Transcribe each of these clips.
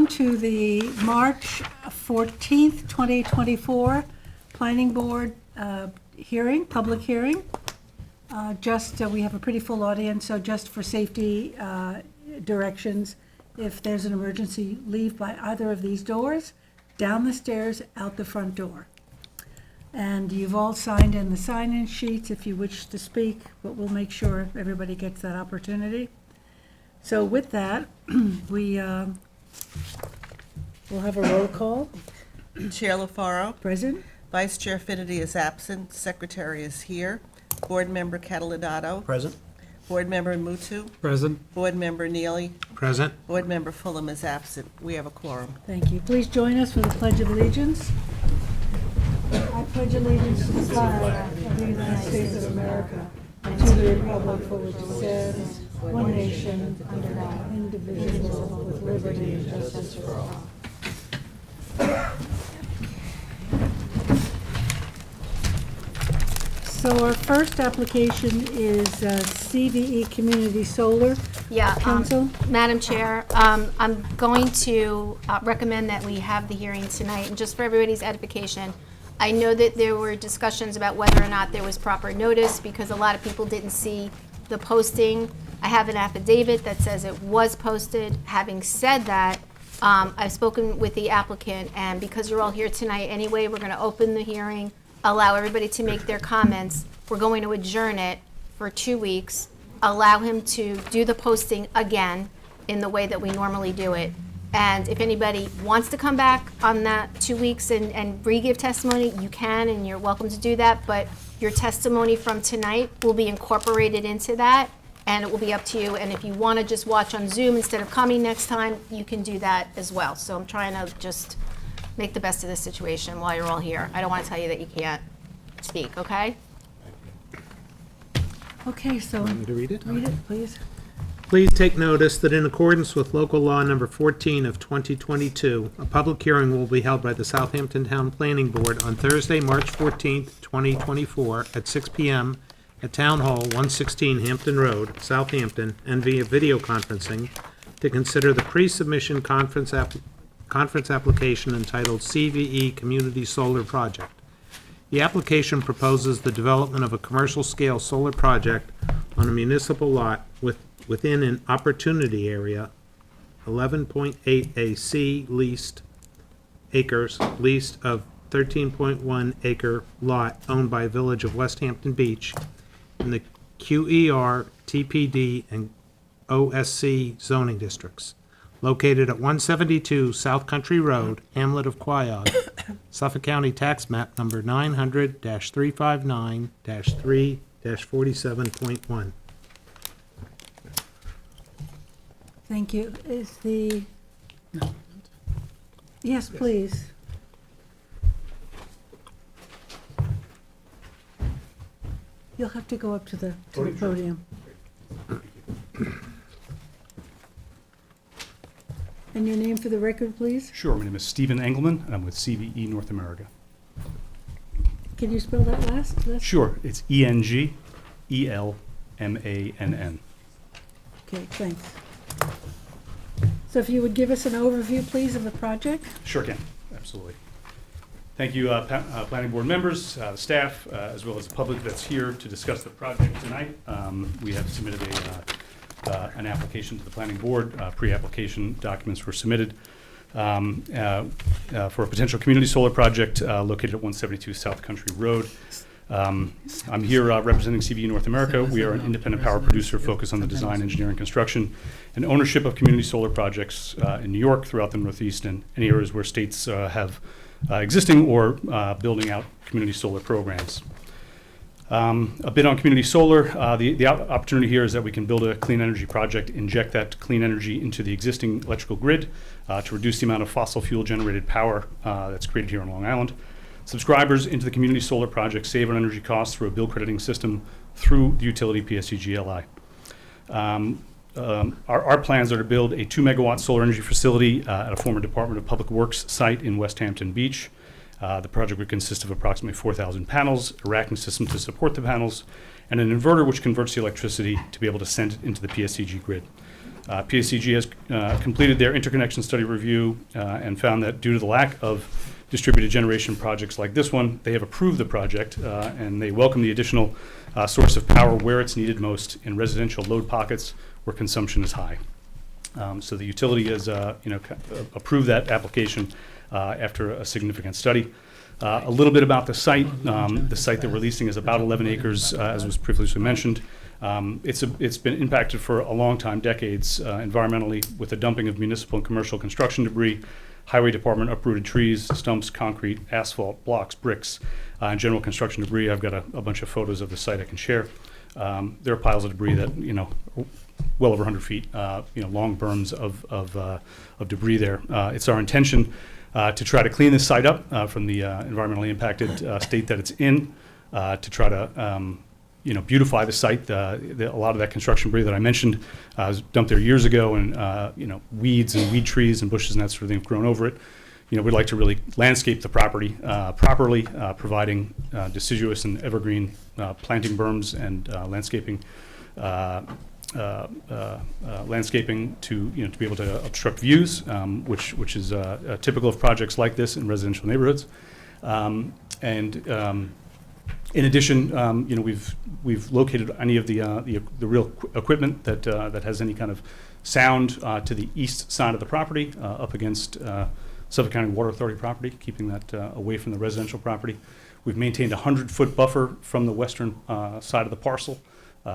on to the March 14th, 2024 Planning Board hearing, public hearing. We have a pretty full audience, so just for safety directions, if there's an emergency, leave by either of these doors, down the stairs, out the front door. And you've all signed in the sign-in sheets if you wish to speak, but we'll make sure everybody gets that opportunity. So with that, we'll have a roll call. Chair LaFaro. Present. Vice Chair Finity is absent. Secretary is here. Board Member Catalinato. Present. Board Member Mutu. Present. Board Member Neely. Present. Board Member Fulham is absent. We have a quorum. Thank you. Please join us for the Pledge of Allegiance. I pledge allegiance to the flag of the United States of America and to the republic for which it stands, one nation, under God, indivisible, with liberty and justice for all. So our first application is CVE Community Solar Council. Madam Chair, I'm going to recommend that we have the hearing tonight, and just for everybody's edification, I know that there were discussions about whether or not there was proper notice because a lot of people didn't see the posting. I have an affidavit that says it was posted. Having said that, I've spoken with the applicant, and because you're all here tonight anyway, we're going to open the hearing, allow everybody to make their comments. We're going to adjourn it for 2 weeks, allow him to do the posting again in the way that we normally do it. And if anybody wants to come back on that 2 weeks and re-give testimony, you can, and you're welcome to do that. But your testimony from tonight will be incorporated into that, and it will be up to you. And if you want to just watch on Zoom instead of coming next time, you can do that as well. So I'm trying to just make the best of this situation while you're all here. I don't want to tell you that you can't speak, okay? Okay, so Want me to read it? read it, please. Please take notice that in accordance with local law number 14 of 2022, a public hearing will be held by the Southampton Town Planning Board on Thursday, March 14th, 2024 at 6 p.m. at Town Hall, 116 Hampton Road, Southampton, and via video conferencing to consider the pre-submission conference application entitled CVE Community Solar Project. The application proposes the development of a commercial-scale solar project on a municipal lot within an opportunity area, 11.8 AC leased acres, leased of 13.1 acre lot owned by Village of West Hampton Beach in the QER, TPD, and OSC zoning districts, located at 172 South Country Road, Hamlet of Quiog, Suffolk County Tax Map number 900-359-3-47.1. Thank you. Is the... Yes, please. You'll have to go up to the podium. And your name for the record, please? Sure. My name is Stephen Engelman, and I'm with CVE North America. Can you spell that last? Sure. It's ENGELMANN. Okay, thanks. So if you would give us an overview, please, of the project? Sure can. Absolutely. Thank you, planning board members, staff, as well as the public that's here to discuss the project tonight. We have submitted an application to the planning board. Pre-application documents were submitted for a potential community solar project located at 172 South Country Road. I'm here representing CVE North America. We are an independent power producer focused on the design, engineering, construction, and ownership of community solar projects in New York, throughout the Northeast, and any areas where states have existing or building out community solar programs. A bit on community solar. The opportunity here is that we can build a clean energy project, inject that clean energy into the existing electrical grid to reduce the amount of fossil fuel generated power that's created here on Long Island. Subscribers into the community solar project save on energy costs through a bill crediting system through the utility PSEG-LI. Our plans are to build a 2 megawatt solar energy facility at a former Department of Public Works site in West Hampton Beach. The project would consist of approximately 4,000 panels, a racking system to support the panels, and an inverter which converts the electricity to be able to send it into the PSEG grid. PSCG has completed their interconnection study review and found that due to the lack of distributed generation projects like this one, they have approved the project and they welcome the additional source of power where it's needed most in residential load pockets where consumption is high. So the utility has approved that application after a significant study. A little bit about the site. The site that we're leasing is about 11 acres, as was previously mentioned. It's been impacted for a long time, decades, environmentally, with the dumping of municipal and commercial construction debris, highway department uprooted trees, stumps, concrete, asphalt, blocks, bricks, and general construction debris. I've got a bunch of photos of the site I can share. There are piles of debris that, well over 100 feet, long berms of debris there. It's our intention to try to clean this site up from the environmentally impacted state that it's in, to try to beautify the site. A lot of that construction debris that I mentioned was dumped there years ago, and weeds and weed trees and bushes and that sort of thing have grown over it. We'd like to really landscape the property properly, providing deciduous and evergreen planting berms and landscaping to be able to obstruct views, which is typical of projects like this in residential neighborhoods. In addition, we've located any of the real equipment that has any kind of sound to the east side of the property, up against Suffolk County Water Authority property, keeping that away from the residential property. We've maintained a 100-foot buffer from the western side of the parcel,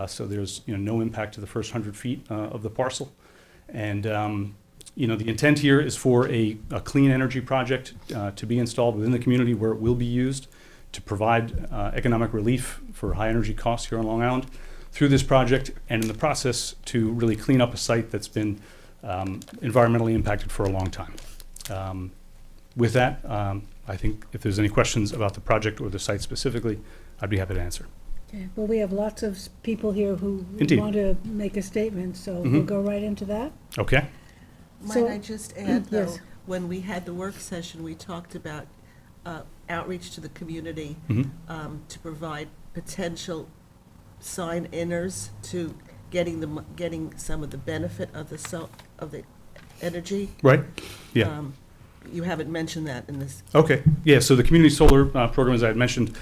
so there's no impact to the first 100 feet of the parcel. And the intent here is for a clean energy project to be installed within the community where it will be used to provide economic relief for high energy costs here on Long Island through this project, and in the process to really clean up a site that's been environmentally impacted for a long time. With that, I think if there's any questions about the project or the site specifically, I'd be happy to answer. Okay, well, we have lots of people here who Indeed. want to make a statement, so we'll go right into that. Okay. Might I just add, though, Yes. when we had the work session, we talked about outreach to the community to provide potential sign-inners to getting some of the benefit of the energy. Right. Yeah. You haven't mentioned that in this. Okay, yeah, so the community solar program, as I had mentioned,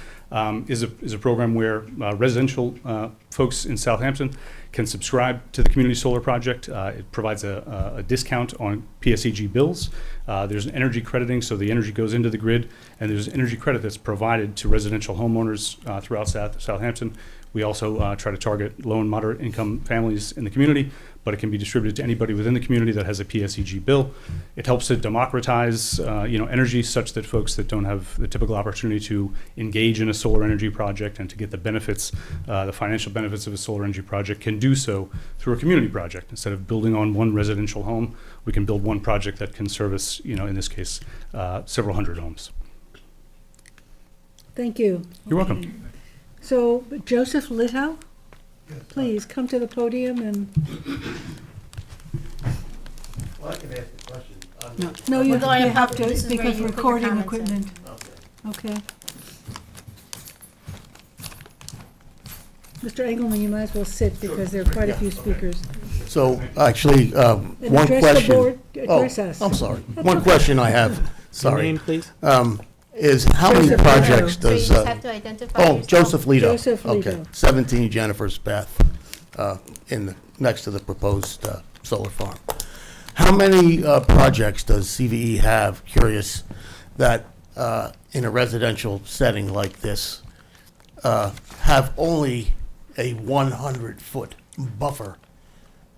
is a program where residential folks in Southampton can subscribe to the community solar project. It provides a discount on PSEG bills. There's an energy crediting, so the energy goes into the grid, and there's energy credit that's provided to residential homeowners throughout Southampton. We also try to target low and moderate income families in the community, but it can be distributed to anybody within the community that has a PSEG bill. It helps to democratize energy such that folks that don't have the typical opportunity to engage in a solar energy project and to get the benefits, the financial benefits of a solar energy project, can do so through a community project. Instead of building on one residential home, we can build one project that can service, in this case, several hundred homes. Thank you. You're welcome. So Joseph Littow, please come to the podium and, Well, I can ask a question. no, you We're going to have public- this to, is where because you put your recording comments in. equipment. Okay. Okay. Mr. Engelmann, you might as well sit because there are quite a few speakers. So, actually, And one address the question. board, address Oh, us. I'm sorry. One question I have, Your sorry, name, please? is how many Joseph projects Littow. So you does, just have to identify oh, yourself. Joseph Lito. Joseph Okay, Lito. 17 Jennifer's Path, next to the proposed solar farm. How many projects does CVE have, curious, that in a residential setting like this, have only a 100-foot buffer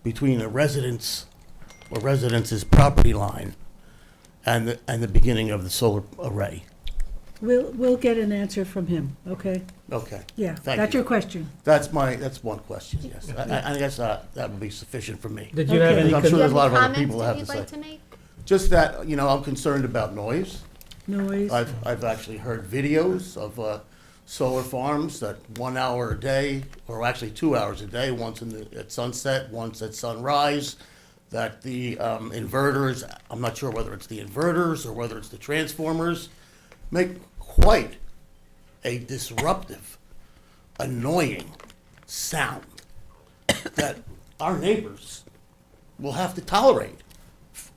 between a residence or residence's property line and the beginning of the solar array? We'll get an answer from him, okay? Okay. Yeah, Thank that's you. your question. That's one question, yes. I guess that would be sufficient for me. Did you have Okay. any, I'm Do sure you there's a lot of other comments people that that have you'd to like say. to make? Just that, I'm concerned about noise. Noise. I've actually heard videos of solar farms that 1 hour a day, or actually 2 hours a day, once at sunset, once at sunrise, that the inverters, I'm not sure whether it's the inverters or whether it's the transformers, make quite a disruptive, annoying sound that our neighbors will have to tolerate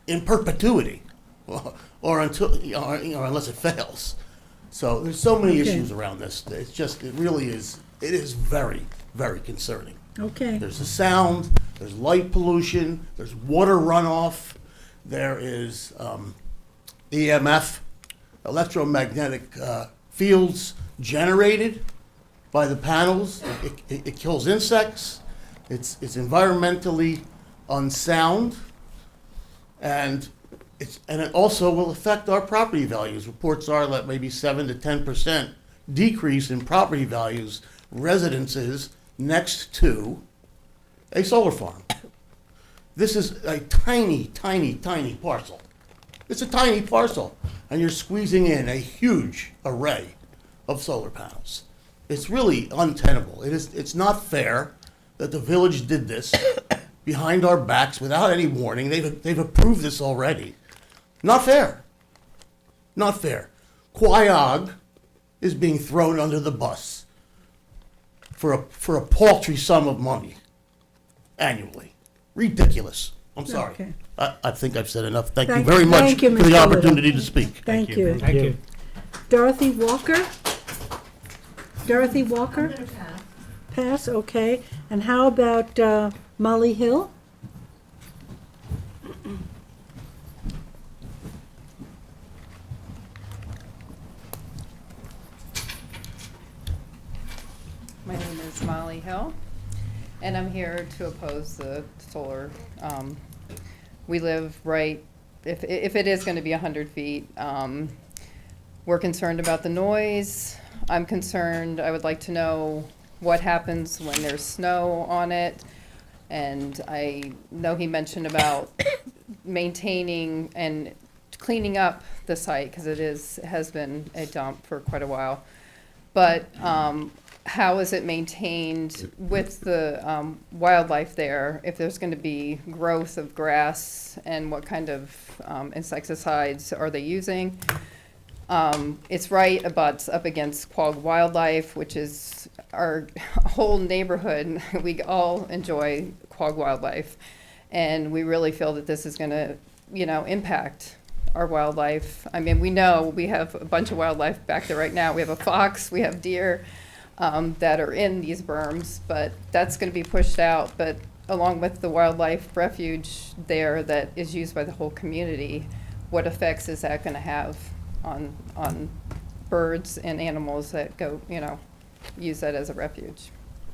in perpetuity, or until, unless it fails. So there's so many Okay. issues around this. It really is, it is very, very concerning. Okay, There's the sound, there's light pollution, there's water runoff, there is EMF, electromagnetic fields generated by the panels. It kills insects. It's environmentally unsound, and it also will affect our property values. Reports are that maybe 7 to 10% decrease in property values, residences next to a solar farm. This is a tiny, tiny, tiny parcel. It's a tiny parcel, and you're squeezing in a huge array of solar panels. It's really untenable. It's not fair that the village did this behind our backs without any warning. They've approved this already. Not fair. Not fair. Quiog is being thrown under the bus for a paltry sum of money annually. Ridiculous. I'm sorry. Okay. I think I've said enough. Thank you Thank- very much thank you, for the Mr. opportunity Little. to speak. thank you. Thank you. Dorothy Walker? Dorothy Walker? Pass, okay. And how about Molly Hill? My name is Molly Hill, and I'm here to oppose the solar. We live right, if it is going to be 100 feet, we're concerned about the noise. I'm concerned, I would like to know what happens when there's snow on it. And I know he mentioned about maintaining and cleaning up the site, because it has been a dump for quite a while. But how is it maintained with the wildlife there? If there's going to be growth of grass, and what kind of insecticides are they using? It's right abuts up against Quogue Wildlife, which is our whole neighborhood. We all enjoy Quogue Wildlife, and we really feel that this is going to, impact our wildlife. I mean, we know we have a bunch of wildlife back there right now. We have a fox, we have deer that are in these berms, but that's going to be pushed out. But along with the wildlife refuge there that is used by the whole community, what effects is that going to have on birds and animals that go, use that as a refuge?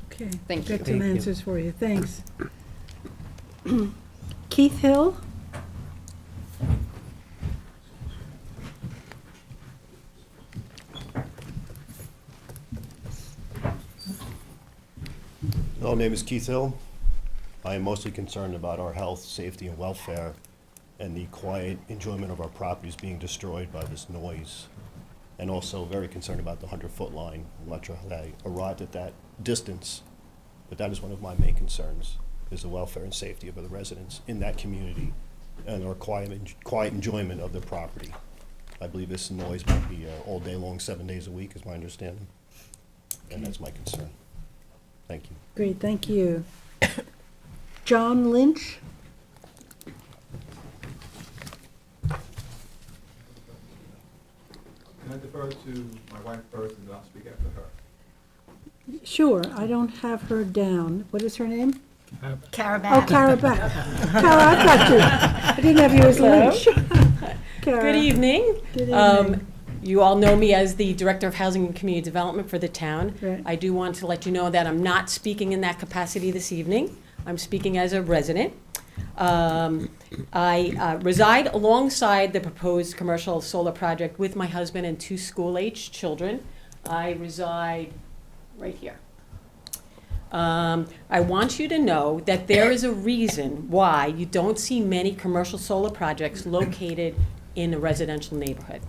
Okay. Thank you. Got some Thank you. answers for you, thanks. Keith Hill? Hello, my name is Keith Hill. I am mostly concerned about our health, safety, and welfare, and the quiet enjoyment of our properties being destroyed by this noise. And also very concerned about the 100-foot line. I'm not sure how they arrived at that distance, but that is one of my main concerns, is the welfare and safety of the residents in that community and our quiet enjoyment of the property. I believe this noise might be all day long, 7 days a week, is my understanding, and that's my concern. Thank you. Great, thank you. John Lynch? Can I defer to my wife first, and then I'll speak after her? Sure, I don't have her down. What is her name? Caravan. Oh, Cara Beck. Cara, I've got you. I didn't have you as Lynch. Cara. Good evening. Good evening. You all know me as the Director of Housing and Community Development for the town. Right. I do want to let you know that I'm not speaking in that capacity this evening. I'm speaking as a resident. I reside alongside the proposed commercial solar project with my husband and 2 school-aged children. I reside right here. I want you to know that there is a reason why you don't see many commercial solar projects located in a residential neighborhood.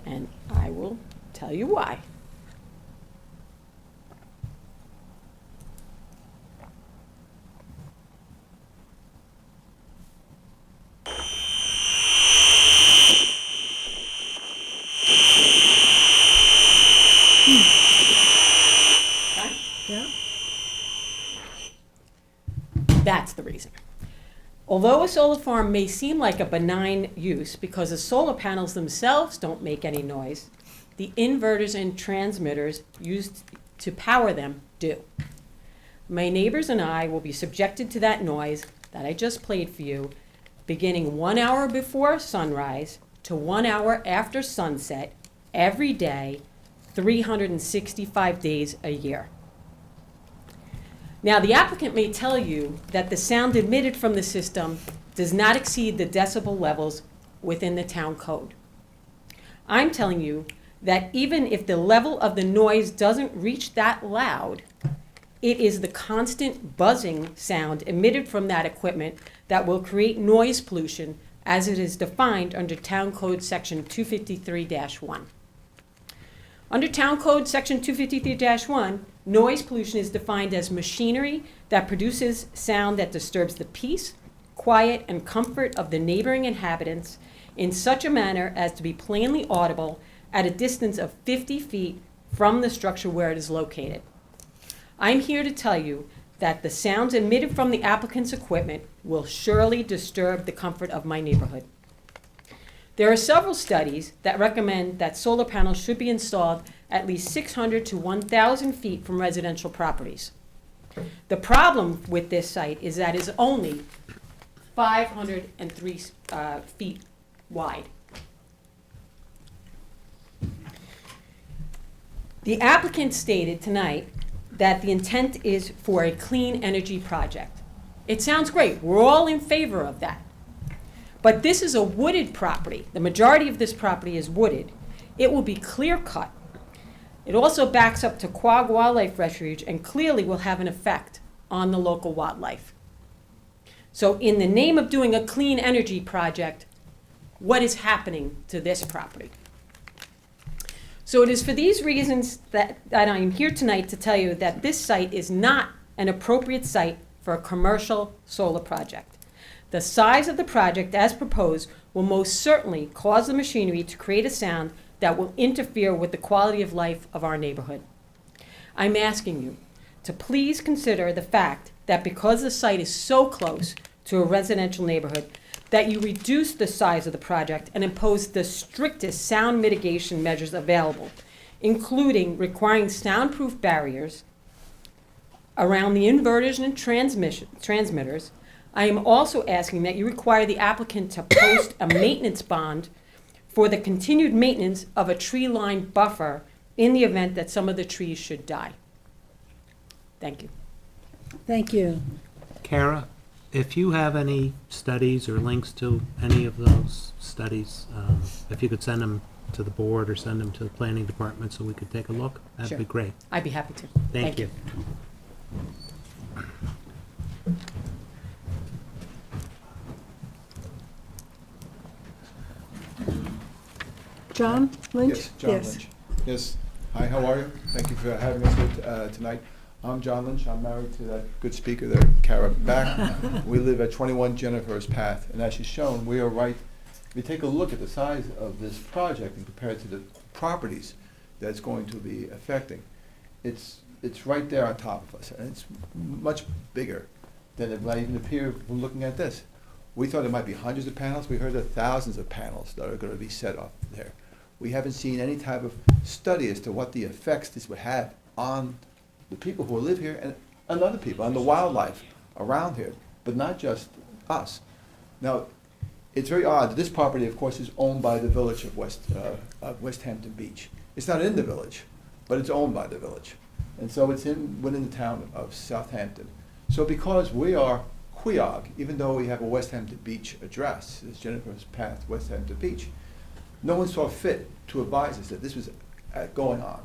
And I will tell you why. Yeah. That's the reason. Although a solar farm may seem like a benign use because the solar panels themselves don't make any noise, the inverters and transmitters used to power them do. My neighbors and I will be subjected to that noise that I just played for you, beginning 1 hour before sunrise to 1 hour after sunset every day, 365 days a year. Now, the applicant may tell you that the sound emitted from the system does not exceed the decibel levels within the town code. I'm telling you that even if the level of the noise doesn't reach that loud, it is the constant buzzing sound emitted from that equipment that will create noise pollution as it is defined under Town Code Section 253-1. Under Town Code Section 253-1, noise pollution is defined as machinery that produces sound that disturbs the peace, quiet, and comfort of the neighboring inhabitants in such a manner as to be plainly audible at a distance of 50 feet from the structure where it is located. I'm here to tell you that the sounds emitted from the applicant's equipment will surely disturb the comfort of my neighborhood. There are several studies that recommend that solar panels should be installed at least 600 to 1,000 feet from residential properties. The problem with this site is that it's only 503 feet wide. The applicant stated tonight that the intent is for a clean energy project. It sounds great. We're all in favor of that. But this is a wooded property. The majority of this property is wooded. It will be clear cut. It also backs up to Quogue Wildlife Refuge and clearly will have an effect on the local wildlife. So in the name of doing a clean energy project, what is happening to this property? So it is for these reasons that I am here tonight to tell you that this site is not an appropriate site for a commercial solar project. The size of the project as proposed will most certainly cause the machinery to create a sound that will interfere with the quality of life of our neighborhood. I'm asking you to please consider the fact that because the site is so close to a residential neighborhood, that you reduce the size of the project and impose the strictest sound mitigation measures available, including requiring soundproof barriers around the inverters and transmitters. I am also asking that you require the applicant to post a maintenance bond for the continued maintenance of a tree-lined buffer in the event that some of the trees should die. Thank you. Thank you. Kara, if you have any studies or links to any of those studies, if you could send them to the board or send them to the planning department so we could take a look, that'd Sure. be great. I'd be happy to. Thank you. John Lynch? Yes, John Lynch. Yes. Hi, how are you? Thank you for having us here tonight. I'm John Lynch. I'm married to that good speaker there, Kara Back. We live at 21 Jennifer's Path, and as she's shown, we are right. If you take a look at the size of this project and compare it to the properties that it's going to be affecting, it's right there on top of us, and it's much bigger than it might even appear when looking at this. We thought it might be hundreds of panels. We heard there are thousands of panels that are going to be set up there. We haven't seen any type of study as to what the effects this would have on the people who live here and other people, and the wildlife around here, but not just us. Now, it's very odd that this property, of course, is owned by the village of West Hampton Beach. It's not in the village, but it's owned by the village. And so it's within the town of Southampton. So because we are Quogue, even though we have a West Hampton Beach address, it's Jennifer's Path, West Hampton Beach, no one saw fit to advise us that this was going on.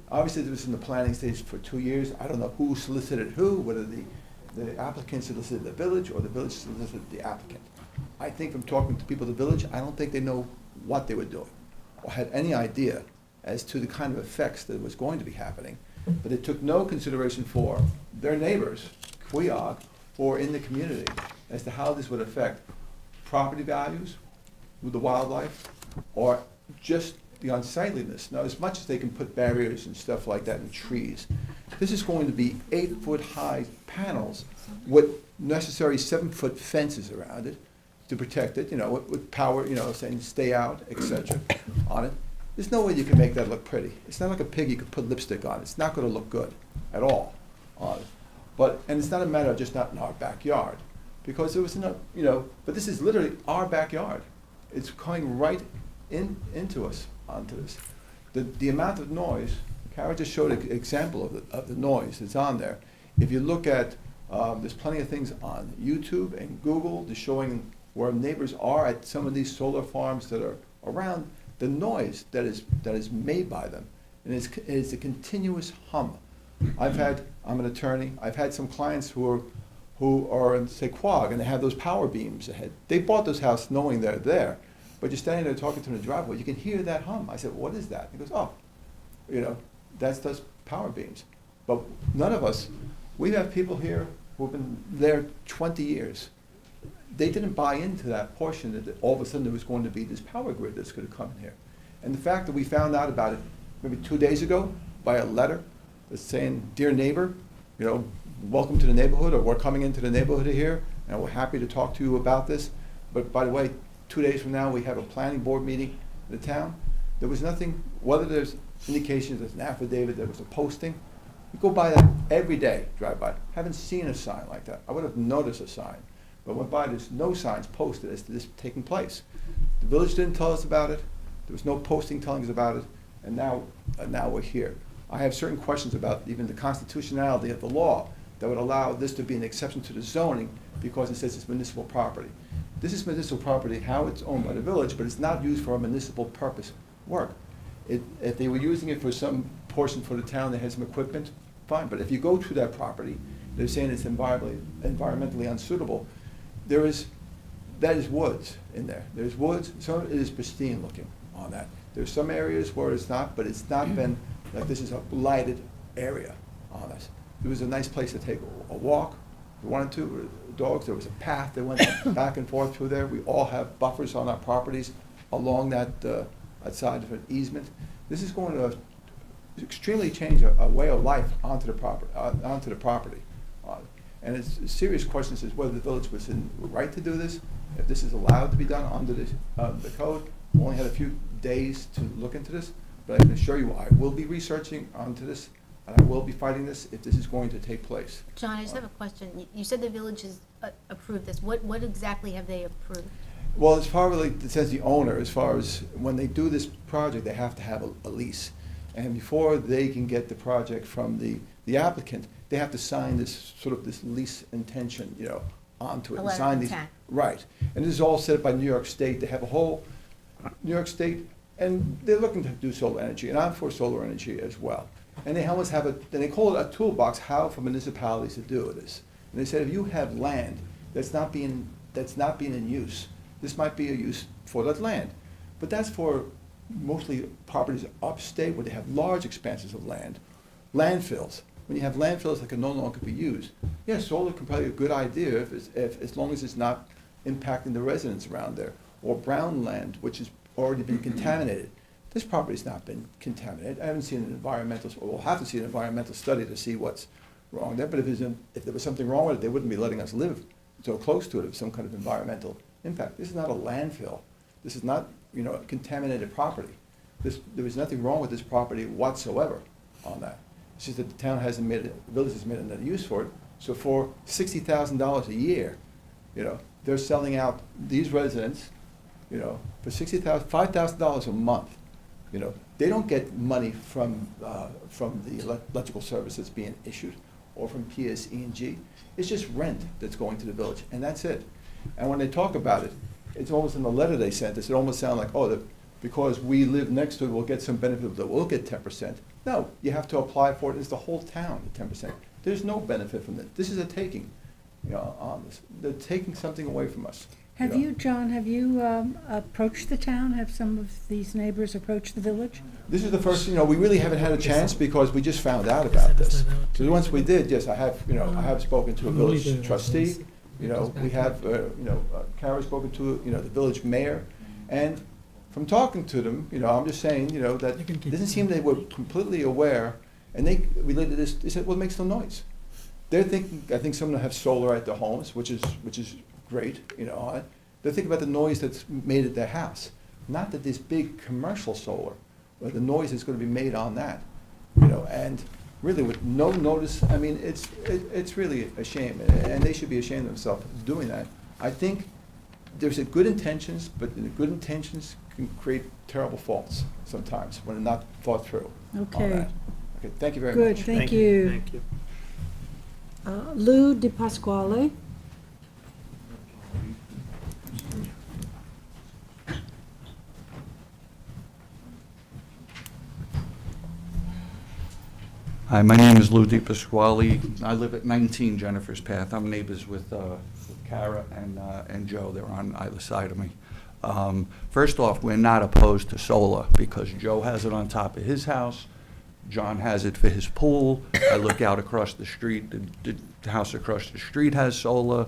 Obviously, this was in the planning stage for 2 years. I don't know who solicited who, whether the applicant solicited the village or the village solicited the applicant. I think from talking to people at the village, I don't think they know what they were doing or had any idea as to the kind of effects that was going to be happening. But it took no consideration for their neighbors, Quogue, or in the community as to how this would affect property values with the wildlife or just the unsightliness. Now, as much as they can put barriers and stuff like that in trees, This is going to be 8-foot-high panels with necessary 7-foot fences around it to protect it, with power, saying stay out, etc. on it. There's no way you can make that look pretty. It's not like a pig you could put lipstick on. It's not gonna look good at all on it. And it's not a matter of just not in our backyard, because there was enough, but this is literally our backyard. It's coming right into us onto this. The amount of noise, Kara just showed an example of the noise that's on there. If you look at, there's plenty of things on YouTube and Google just showing where neighbors are at some of these solar farms that are around, the noise that is made by them. And it's a continuous hum. I'm an attorney, I've had some clients who are in, say, Quag, and they have those power beams ahead. They bought this house knowing they're there, but you're standing there talking to them in the driveway, you can hear that hum. I said, what is that? He goes, oh, that's those power beams. But none of us, we have people here who've been there 20 years. They didn't buy into that portion that all of a sudden there was going to be this power grid that's going to come in here. And the fact that we found out about it maybe 2 days ago by a letter that's saying, dear neighbor, welcome to the neighborhood, or we're coming into the neighborhood here, and we're happy to talk to you about this. But by the way, 2 days from now, we have a planning board meeting in the town. There was nothing, whether there's indications, there's an affidavit, there was a posting. We go by that every day, drive by. Haven't seen a sign like that. I would have noticed a sign. But went by, there's no signs posted as to this taking place. The village didn't tell us about it. There was no posting telling us about it. And now we're here. I have certain questions about even the constitutionality of the law that would allow this to be an exception to the zoning because it says it's municipal property. This is municipal property, how it's owned by the village, but it's not used for a municipal purpose work. If they were using it for some portion for the town that has some equipment, fine. But if you go to that property, they're saying it's environmentally unsuitable. That is woods in there. There's woods, so it is pristine looking on that. There's some areas where it's not, but it's not been, like this is a blighted area on it. It was a nice place to take a walk. We wanted to, dogs, there was a path that went back and forth through there. We all have buffers on our properties along that side of an easement. This is going to extremely change a way of life onto the property. And it's a serious question is whether the village was in the right to do this, if this is allowed to be done under the code. We only had a few days to look into this, but I can assure you I will be researching onto this, and I will be fighting this if this is going to take place. John, I just have a question. You said the village has approved this. What exactly have they approved? Well, as far as like, it says the owner, as far as when they do this project, they have to have a lease. And before they can get the project from the applicant, they have to sign this this lease intention, onto it. A letter Sign of these, intent. right. And this is all set up by New York State. They have a whole New York State, and they're looking to do solar energy, and I'm for solar energy as well. And they always have and they call it a toolbox, how for municipalities to do this. And they said if you have land that's not being in use, this might be a use for that land. But that's for mostly properties upstate where they have large expanses of land. Landfills. When you have landfills that can no longer be used, yes, solar can probably be a good idea if as long as it's not impacting the residents around there. Or brown land, which has already been contaminated. This property's not been contaminated. I haven't seen an environmental, or we'll have to see an environmental study to see what's wrong there. But if there was something wrong with it, they wouldn't be letting us live so close to it of some kind of environmental impact. This is not a landfill. This is not, a contaminated property. There was nothing wrong with this property whatsoever on that. It's just that the town hasn't made it, the village has made another use for it. So for $60,000 a year, they're selling out these residents, for $5,000 a month. They don't get money from the electrical service that's being issued or from PSE&G. It's just rent that's going to the village, and that's it. And when they talk about it, it's almost in the letter they sent us, it almost sounds like, because we live next to it, we'll get some benefit of it, we'll get 10%. No, you have to apply for it, it's the whole town, the 10%. There's no benefit from it. This is a taking, on this. They're taking something away from us. Have you, John, approached the town? Have some of these neighbors approached the village? This is the first, we really haven't had a chance because we just found out about this. So once we did, yes, I have spoken to a village trustee. We have, Kara's spoken to, the village mayor. And from talking to them, I'm just saying, that it doesn't seem they were completely aware. And they related to this, they said, well, it makes no noise. They're thinking, I think some of them have solar at their homes, which is great, you know. They're thinking about the noise that's made at their house. Not that this big commercial solar, but the noise that's gonna be made on that, you know, and really with no notice, I mean, it's really a shame, and they should be ashamed of themselves for doing that. I think there's a good intentions, but the good intentions can create terrible faults sometimes when they're not thought through. on Okay. that. Okay, thank you very Good, much. thank you. Thank you. Lou Di Pasquale. Hi, my name is Lou DiPasquale. I live at 19 Jennifer's Path. I'm neighbors with Kara and Joe. They're on either side of me. First off, we're not opposed to solar because Joe has it on top of his house. John has it for his pool. I look out across the street. The house across the street has solar.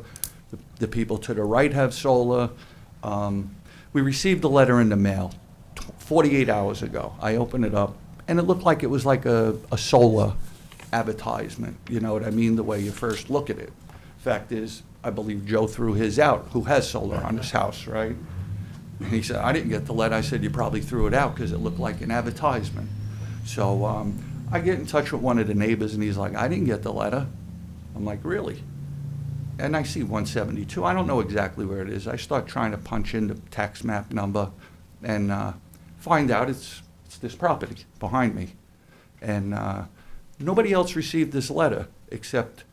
The people to the right have solar. We received a letter in the mail 48 hours ago. I opened it up, and it looked like it was like a solar advertisement, you know what I mean, the way you first look at it. Fact is, I believe Joe threw his out, who has solar on his house, right? And he said, I didn't get the letter. I said, you probably threw it out because it looked like an advertisement. So I get in touch with one of the neighbors, and he's like, I didn't get the letter. I'm like, really? And I see 172. I don't know exactly where it is. I start trying to punch in the tax map number and find out it's this property behind me. And nobody else received this letter except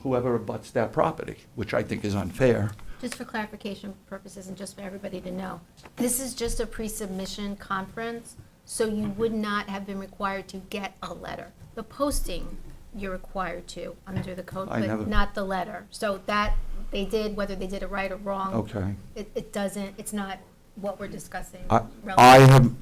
whoever abuts that property, which I think is unfair. Just for clarification purposes and just for everybody to know, this is just a pre-submission conference, so you would not have been required to get a letter. The posting, you're required to under the code, I never- but not the letter. So that, they did, whether they did it right or wrong. Okay. It doesn't, it's not what we're discussing. I relevant.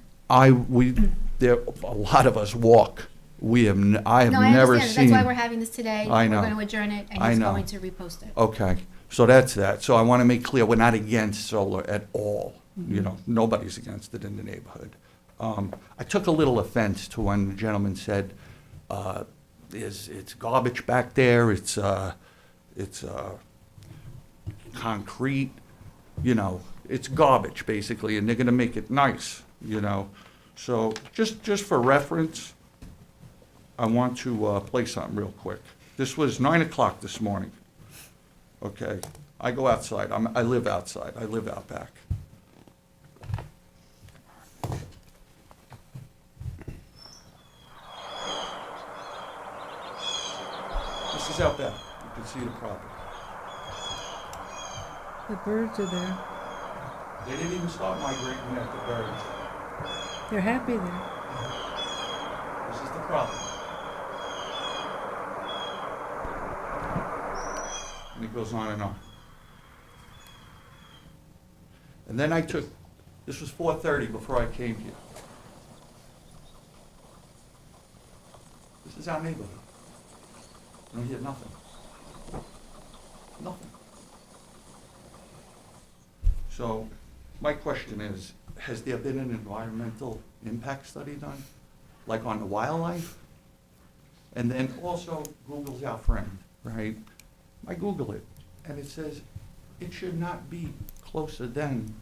there, a lot of us walk. I have No, I never understand. seen. That's why we're having this today. I know. We're going to adjourn it, and I he's know. going to repost it. Okay, so that's that. So I want to make clear, we're not against solar at all. You know, nobody's against it in the neighborhood. I took a little offense to when the gentleman said, it's garbage back there, it's concrete, you know, it's garbage basically, and they're gonna make it nice, you know. So just for reference, I want to play something real quick. This was 9 o'clock this morning. Okay, I go outside. I live outside. I live out back. This is out back. You can see the property. The birds are there. They didn't even start migrating at the birds. They're happy there. This is the property. And it goes on and on. And then this was 4:30 before I came here. This is our neighborhood. I don't hear nothing. Nothing. So, my question is, has there been an environmental impact study done? Like on the wildlife? And then also, Google's our friend, right? I Google it, and it says it should not be closer than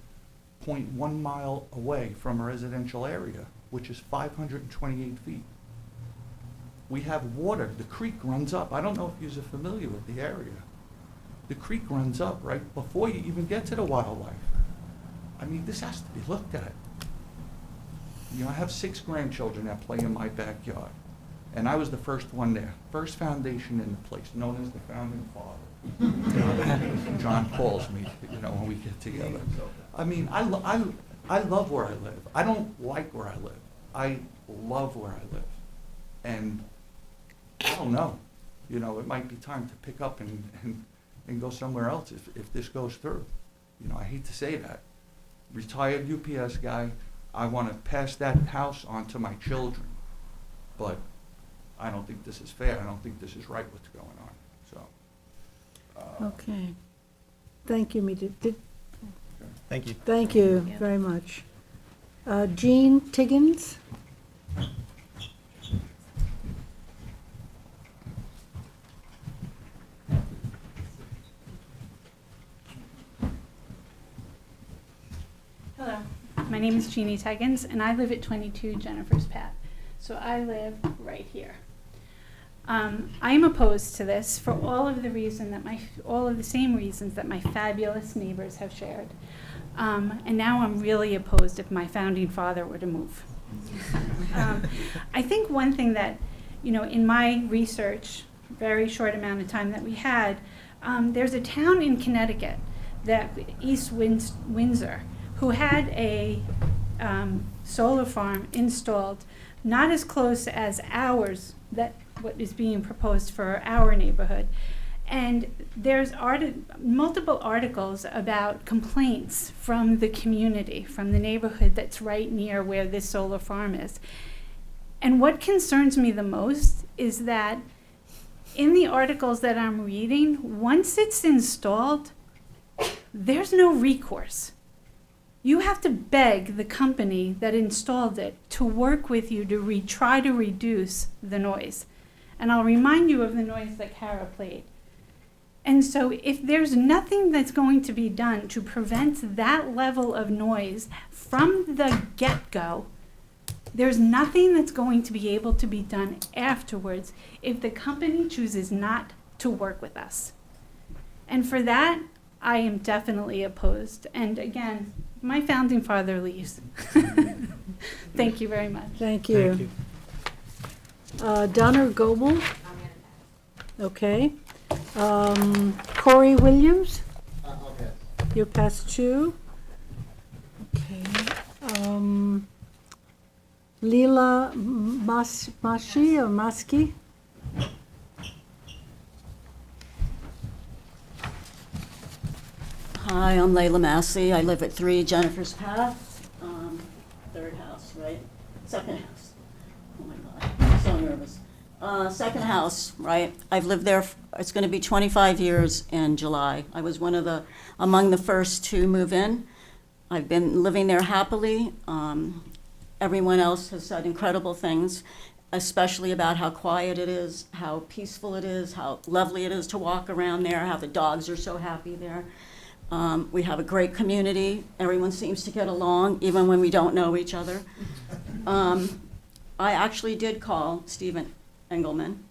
0.1 mile away from a residential area, which is 528 feet. We have water, the creek runs up. I don't know if you're familiar with the area. The creek runs up right before you even get to the wildlife. I mean, this has to be looked at. You know, I have 6 grandchildren that play in my backyard, and I was the first one there. First foundation in the place, known as the founding father. John calls me, you know, when we get together. I mean, I love where I live. I don't like where I live. I love where I live. And I don't know, you know, it might be time to pick up and go somewhere else if this goes through. You know, I hate to say that. Retired UPS guy, I want to pass that house on to my children. But I don't think this is fair. I don't think this is right what's going on, so. Okay. Thank you, Thank you. Thank you very much. Jean Tiggins? My name is Jeannie Teggins, and I live at 22 Jennifer's Path. So I live right here. I am opposed to this for all of the same reasons that my fabulous neighbors have shared. And now I'm really opposed if my founding father were to move. I think one thing that, in my research, very short amount of time that we had, there's a town in Connecticut, East Windsor, who had a solar farm installed not as close as ours, what is being proposed for our neighborhood. And there's multiple articles about complaints from the community, from the neighborhood that's right near where this solar farm is. And what concerns me the most is that in the articles that I'm reading, once it's installed, there's no recourse. You have to beg the company that installed it to work with you to try to reduce the noise. And I'll remind you of the noise that Kara played. And so if there's nothing that's going to be done to prevent that level of noise from the get-go, there's nothing that's going to be able to be done afterwards if the company chooses not to work with us. And for that, I am definitely opposed. And again, my founding father leaves. Thank you very much. Thank you. Donna Goebel? Okay. Corey Williams? I'll pass. You're past two. Okay. Leela Mashi or Maski? Hi, I'm Layla Massey. I live at 3 Jennifer's Path, third house, right? Second house. Oh my God, I'm so nervous. Second house, right? I've lived there, it's going to be 25 years in July. I was among the first to move in. I've been living there happily. Everyone else has said incredible things, especially about how quiet it is, how peaceful it is, how lovely it is to walk around there, how the dogs are so happy there. We have a great community. Everyone seems to get along, even when we don't know each other. I actually did call Stephen Engelman.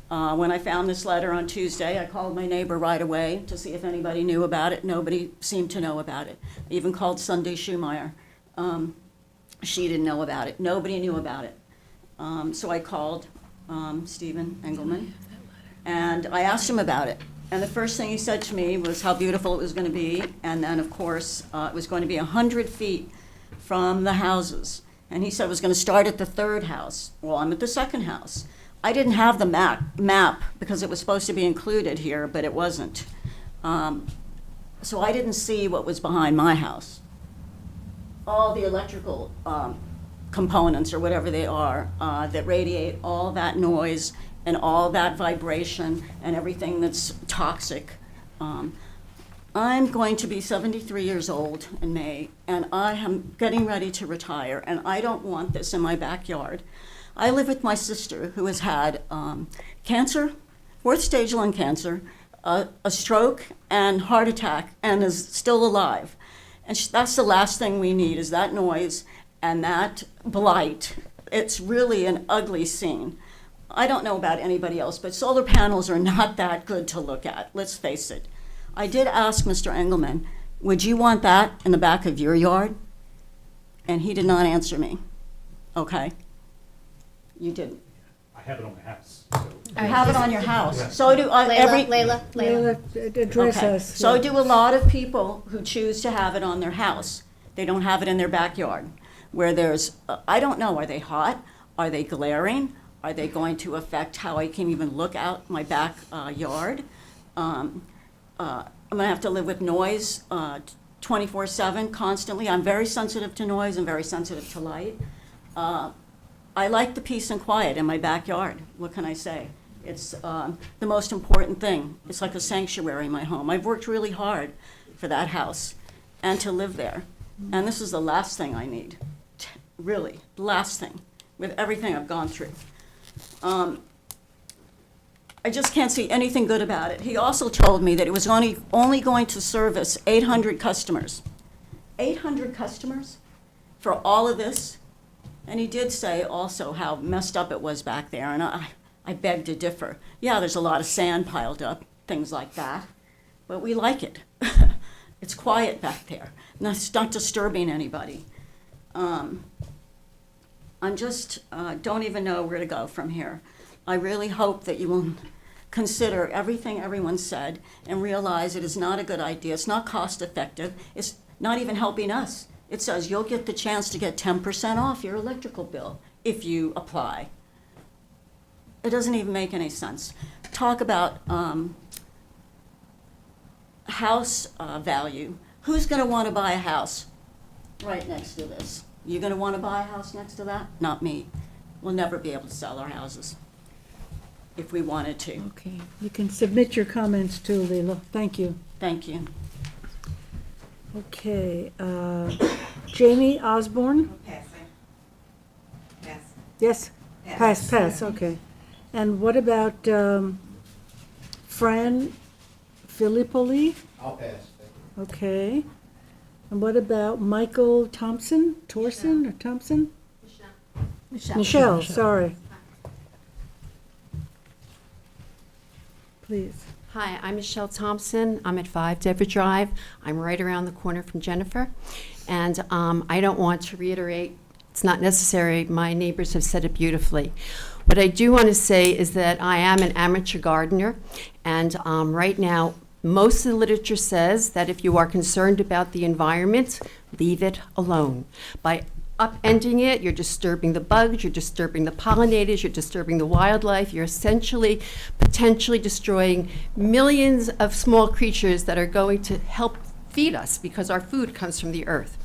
When I found this letter on Tuesday, I called my neighbor right away to see if anybody knew about it. Nobody seemed to know about it. I even called Sunday Schumeyer. She didn't know about it. Nobody knew about it. So I called Stephen Engelman, and I asked him about it. And the first thing he said to me was how beautiful it was going to be, and then, of course, it was going to be 100 feet from the houses. And he said it was going to start at the third house. Well, I'm at the second house. I didn't have the map because it was supposed to be included here, but it wasn't. So I didn't see what was behind my house. All the electrical components, or whatever they are, that radiate all that noise and all that vibration and everything that's toxic. I'm going to be 73 years old in May, and I am getting ready to retire, and I don't want this in my backyard. I live with my sister, who has had cancer, 4th stage lung cancer, a stroke, and heart attack, and is still alive. And that's the last thing we need, is that noise and that blight. It's really an ugly scene. I don't know about anybody else, but solar panels are not that good to look at, let's face it. I did ask Mr. Engelman, would you want that in the back of your yard? And he did not answer me. Okay. You didn't. I have it on my house, so. You have it on your house. Yeah. So do Layla. Address Okay. us. So yeah. do a lot of people who choose to have it on their house. They don't have it in their backyard, where there's, I don't know, are they hot? Are they glaring? Are they going to affect how I can even look out my back yard? I'm gonna have to live with noise 24/7 constantly. I'm very sensitive to noise and very sensitive to light. I like the peace and quiet in my backyard. What can I say? It's the most important thing. It's like a sanctuary in my home. I've worked really hard for that house and to live there. And this is the last thing I need. Really, the last thing, with everything I've gone through. I just can't see anything good about it. He also told me that it was only going to service 800 customers. 800 customers? for all of this. And he did say also how messed up it was back there, and I beg to differ. Yeah, there's a lot of sand piled up, things like that, but we like it. It's quiet back there, and it's not disturbing anybody. I'm just, don't even know where to go from here. I really hope that you will consider everything everyone said and realize it is not a good idea. It's not cost effective. It's not even helping us. It says you'll get the chance to get 10% off your electrical bill if you apply. It doesn't even make any sense. Talk about house value. Who's going to want to buy a house right next to this? You going to want to buy a house next to that? Not me. We'll never be able to sell our houses if we wanted to. Okay, you can submit your comments too, Leila. Thank you. Thank you. Okay, Jamie Osborne? Pass. Yes? Pass, okay. And what about Fran Filippoli? I'll pass. Okay. And what about Michael Thompson, Torson or Thompson? Michelle, sorry. Please. Hi, I'm Michelle Thompson. I'm at 5 Deborah Drive. I'm right around the corner from Jennifer. And I don't want to reiterate, it's not necessary. My neighbors have said it beautifully. What I do want to say is that I am an amateur gardener. And right now, most of the literature says that if you are concerned about the environment, leave it alone. By upending it, you're disturbing the bugs, you're disturbing the pollinators, you're disturbing the wildlife, you're essentially potentially destroying millions of small creatures that are going to help feed us because our food comes from the earth.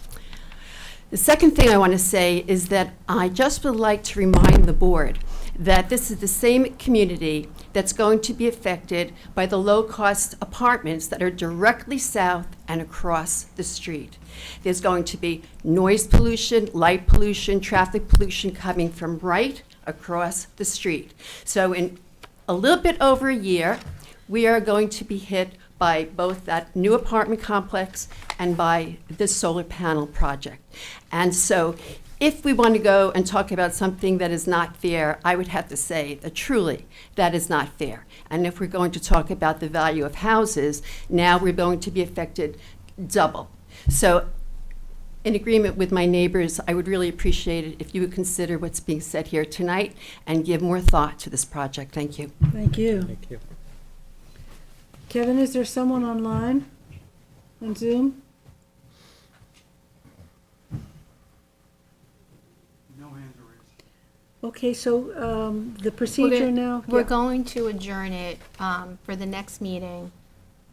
The second thing I want to say is that I just would like to remind the board that this is the same community that's going to be affected by the low-cost apartments that are directly south and across the street. There's going to be noise pollution, light pollution, traffic pollution coming from right across the street. So in a little bit over a year, we are going to be hit by both that new apartment complex and by this solar panel project. And so if we want to go and talk about something that is not fair, I would have to say that truly that is not fair. And if we're going to talk about the value of houses, now we're going to be affected double. So in agreement with my neighbors, I would really appreciate it if you would consider what's being said here tonight and give more thought to this project. Thank you. Thank you. Thank you. Kevin, is there someone online on Zoom? No hands are raised. Okay, so the procedure now? We're Yeah. going to adjourn it for the next meeting.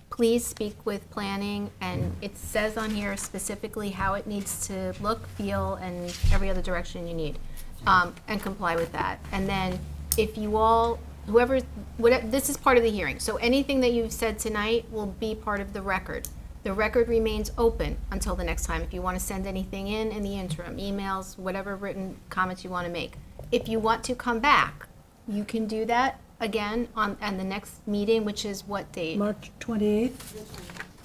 Please speak with planning, and it says on here specifically how it needs to look, feel, and every other direction you need, and comply with that. And then if you all, this is part of the hearing, so anything that you've said tonight will be part of the record. The record remains open until the next time. If you want to send anything in the interim, emails, whatever written comments you want to make. If you want to come back, you can do that again on the next meeting, which is what date? March 28th?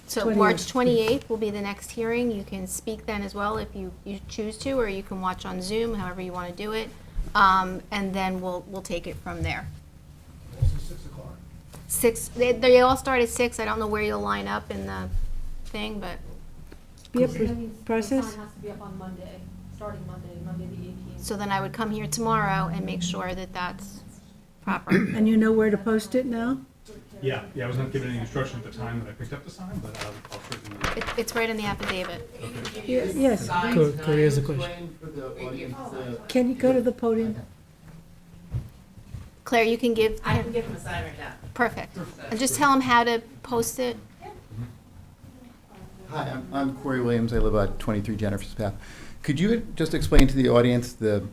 So 28th. March 28th will be the next hearing. You can speak then as well if you choose to, or you can watch on Zoom, however you want to do it. And then we'll take it from there. 6, they all start at 6. I don't know where you'll line up in the thing, but Be a process? The sign has to be up on Monday, starting Monday the 18th. so then I would come here tomorrow and make sure that that's proper. And you know where to post it now? Yeah, I was not given any instruction at the time that I picked up the sign, but I'll certainly. It's right in the affidavit. Yes. Corey has a question. Can you go to the podium? Claire, you can give I him, can give him a sign right now. perfect. And just tell him how to post it. Hi, I'm Corey Williams. I live at 23 Jennifer's Path. Could you just explain to the audience the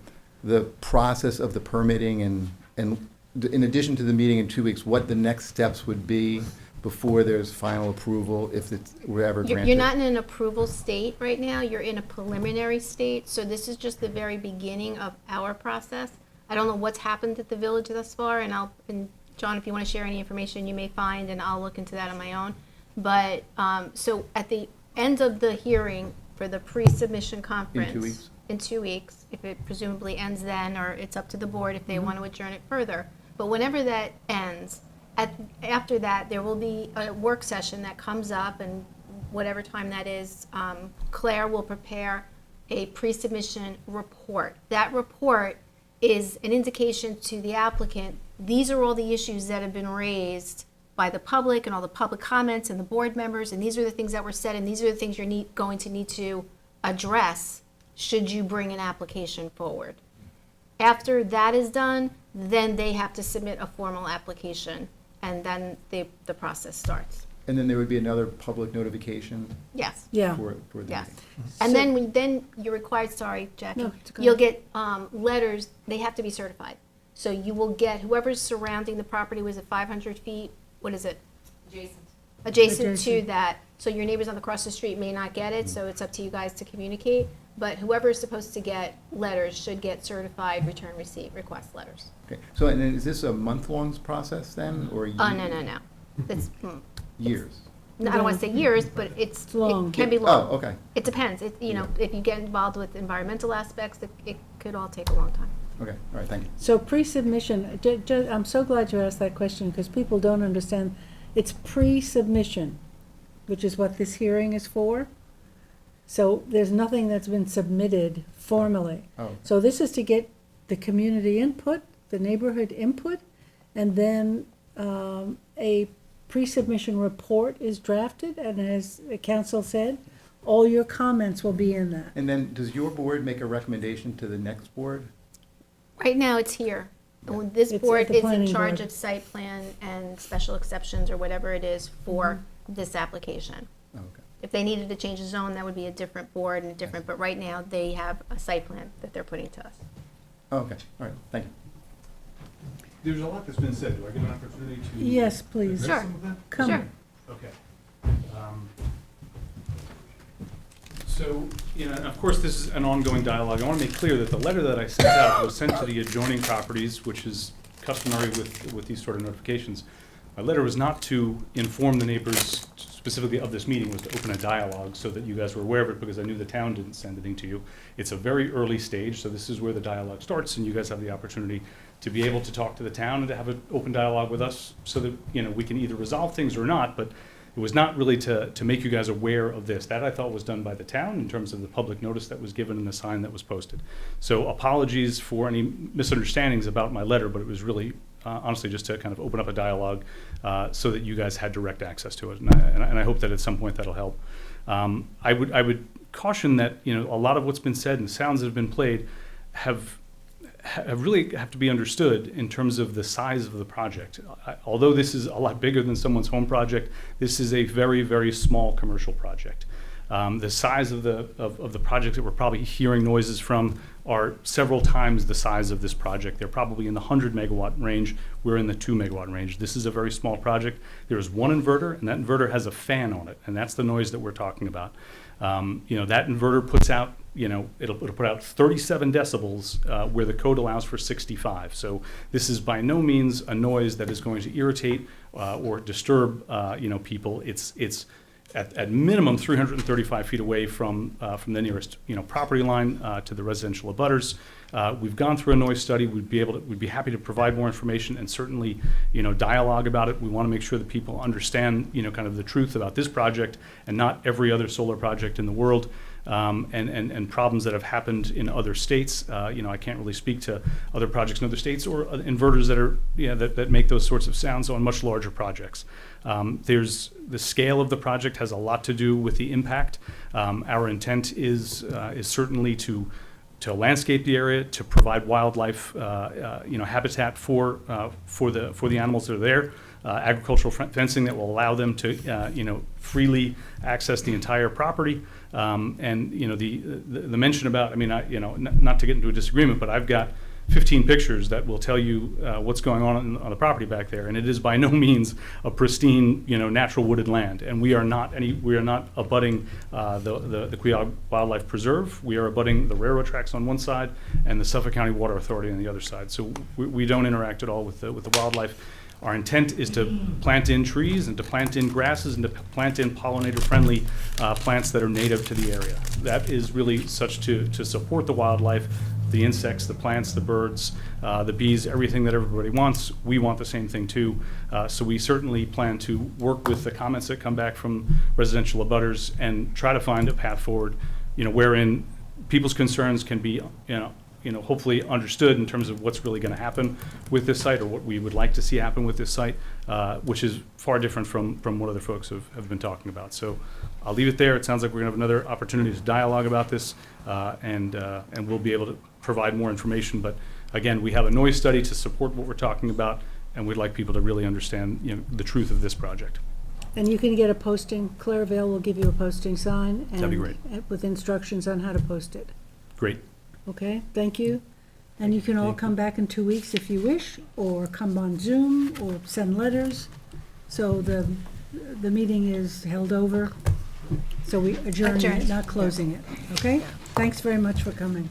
process of the permitting and in addition to the meeting in 2 weeks, what the next steps would be before there's final approval, if we're ever granted? You're not in an approval state right now, you're in a preliminary state, so this is just the very beginning of our process. I don't know what's happened at the village thus far, and John, if you want to share any information you may find, and I'll look into that on my own. But, so at the end of the hearing for the pre-submission conference. In 2 weeks? in 2 weeks, if it presumably ends then, or it's up to the board if they want to adjourn it further. But whenever that ends, after that, there will be a work session that comes up, and whatever time that is, Claire will prepare a pre-submission report. That report is an indication to the applicant, these are all the issues that have been raised by the public and all the public comments and the board members, and these are the things that were said, and these are the things you're going to need to address should you bring an application forward. After that is done, then they have to submit a formal application, and then the process starts. And then there would be another public notification Yes. Yeah. for the Yes. meeting. And then you're required, sorry, Jackie, No, it's okay. you'll get letters, they have to be certified. So you will get, whoever's surrounding the property, was it 500 feet? What is it? Adjacent to Adjacent. that. So your neighbors on the across the street may not get it, so it's up to you guys to communicate. But whoever is supposed to get letters should get certified return receipt request letters. Okay, so and then is this a month-long process then, or? Oh, no. It's, Years? I don't want to say years, but it long. can be long. Oh, okay, It depends. If you get involved with environmental aspects, it could all take a long time. okay, all right, thank you. So pre-submission, I'm so glad you asked that question, because people don't understand. It's pre-submission, which is what this hearing is for. So there's nothing that's been submitted formally. Oh, So this is to get the community input, the neighborhood input, and then a pre-submission report is drafted, and as the council said, all your comments will be in that. and then does your board make a recommendation to the next board? Right now, it's here. And This It's board at the is in planning charge board. of site plan and special exceptions or whatever it is for this application. Oh, okay. If they needed to change the zone, that would be a different board and a different, but right now, they have a site plan that they're putting to us. Oh, okay, all right, thank you. There's a lot that's been said. Do I get an opportunity to? Yes, please. address Sure. some of that? Come. Sure. Okay. So, of course, this is an ongoing dialogue. I want to make clear that the letter that I sent out was sent to the adjoining properties, which is customary with these sort of notifications. My letter was not to inform the neighbors specifically of this meeting, was to open a dialogue so that you guys were aware of it, because I knew the town didn't send anything to you. It's a very early stage, so this is where the dialogue starts, and you guys have the opportunity to be able to talk to the town and to have an open dialogue with us so that, we can either resolve things or not, but it was not really to make you guys aware of this. That I thought was done by the town in terms of the public notice that was given and the sign that was posted. So apologies for any misunderstandings about my letter, but it was really, honestly, just to kind of open up a dialogue so that you guys had direct access to it. And I hope that at some point that'll help. I would caution that, a lot of what's been said and sounds that have been played have to be understood in terms of the size of the project. Although this is a lot bigger than someone's home project, this is a very, very small commercial project. The size of the projects that we're probably hearing noises from are several times the size of this project. They're probably in the 100 megawatt range. We're in the 2 megawatt range. This is a very small project. There is one inverter, and that inverter has a fan on it, and that's the noise that we're talking about. That inverter puts out, it'll put out 37 decibels where the code allows for 65. So this is by no means a noise that is going to irritate or disturb, people. It's at minimum 335 feet away from the nearest, property line to the residential abutters. We've gone through a noise study. We'd be happy to provide more information and certainly, dialogue about it. We want to make sure that people understand, kind of the truth about this project and not every other solar project in the world. And problems that have happened in other states. I can't really speak to other projects in other states or inverters that are, that make those sorts of sounds on much larger projects. There's the scale of the project has a lot to do with the impact. Our intent is certainly to landscape the area, to provide wildlife, habitat for the animals that are there. Agricultural fencing that will allow them to, freely access the entire property. And the mention about, not to get into a disagreement, but I've got 15 pictures that will tell you what's going on the property back there, and it is by no means a pristine, natural wooded land. And we are not abutting the Queog Wildlife Preserve. We are abutting the railroad tracks on one side and the Suffolk County Water Authority on the other side. So we don't interact at all with the wildlife. Our intent is to plant in trees and to plant in grasses and to plant in pollinator-friendly plants that are native to the area. That is really such to support the wildlife, the insects, the plants, the birds, the bees, everything that everybody wants. We want the same thing too. So we certainly plan to work with the comments that come back from residential abutters and try to find a path forward, wherein people's concerns can be, hopefully understood in terms of what's really going to happen with this site or what we would like to see happen with this site, which is far different from what other folks have been talking about. So I'll leave it there. It sounds like we're going to have another opportunity to dialogue about this, and we'll be able to provide more information. But again, we have a noise study to support what we're talking about, and we'd like people to really understand the truth of this project. And you can get a posting, Clarevale will give you a posting sign. That'd be great. With instructions on how to post it. Great. Okay, thank you. And you can all come back in 2 weeks if you wish, or come on Zoom, or send letters. So the meeting is held over. So we adjourn it, Adjourned. not closing it, okay? Thanks very much for coming.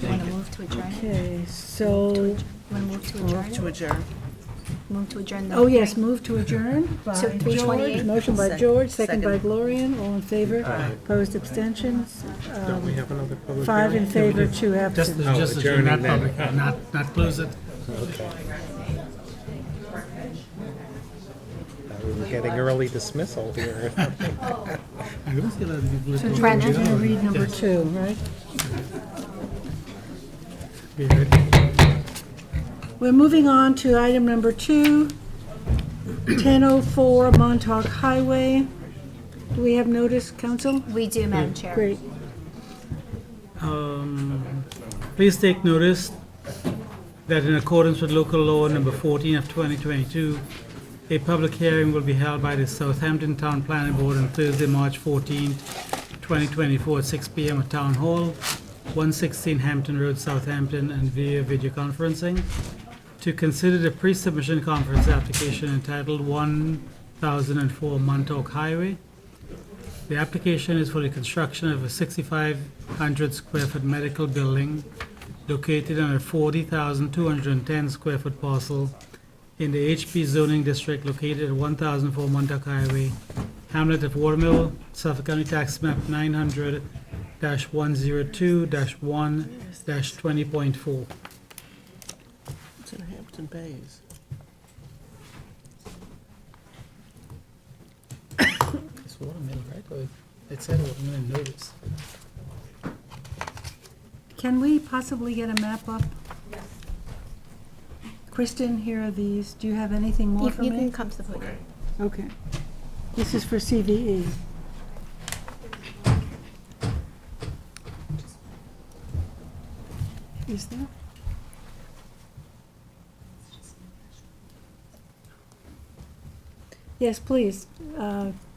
You want to move to adjourn? Okay, so, You want to move to adjourn? To adjourn. Move to adjourn the oh yes, hearing? move to adjourn by So 3:28. George, motion by Second. George, second by Second. Gloria, all in favor. Opposed, abstentions. Don't we have another public 5 in hearing? favor, 2 absent. Just adjourning then. not close it. Okay. We were getting early dismissal here. I don't see a lot of people. So Brennan? you're gonna read number 2, right? Be ready. We're moving on to item number 2, 1004 Montauk Highway. Do we have notice, council? We do, Madam Chair. Great. Please take notice that in accordance with local law number 14 of 2022, a public hearing will be held by the Southampton Town Planning Board on Thursday, March 14, 2024 at 6 p.m. at Town Hall, 116 Hampton Road, Southampton, and via video conferencing, to consider the pre-submission conference application entitled 1004 Montauk Highway. The application is for the construction of a 6,500 square foot medical building located on a 40,210 square foot parcel in the HP zoning district located at 1004 Montauk Highway, Hamlet of Watermill, Suffolk County Tax Map 900-102-1-20.4. It's in Hampton Bays. It's Watermill, right? Or it said Watermill notice. Can we possibly get a map up? Kristen, here are these. Do you have anything more for You me? can come to the podium. Okay. This is for CVE. Is there? Yes, please.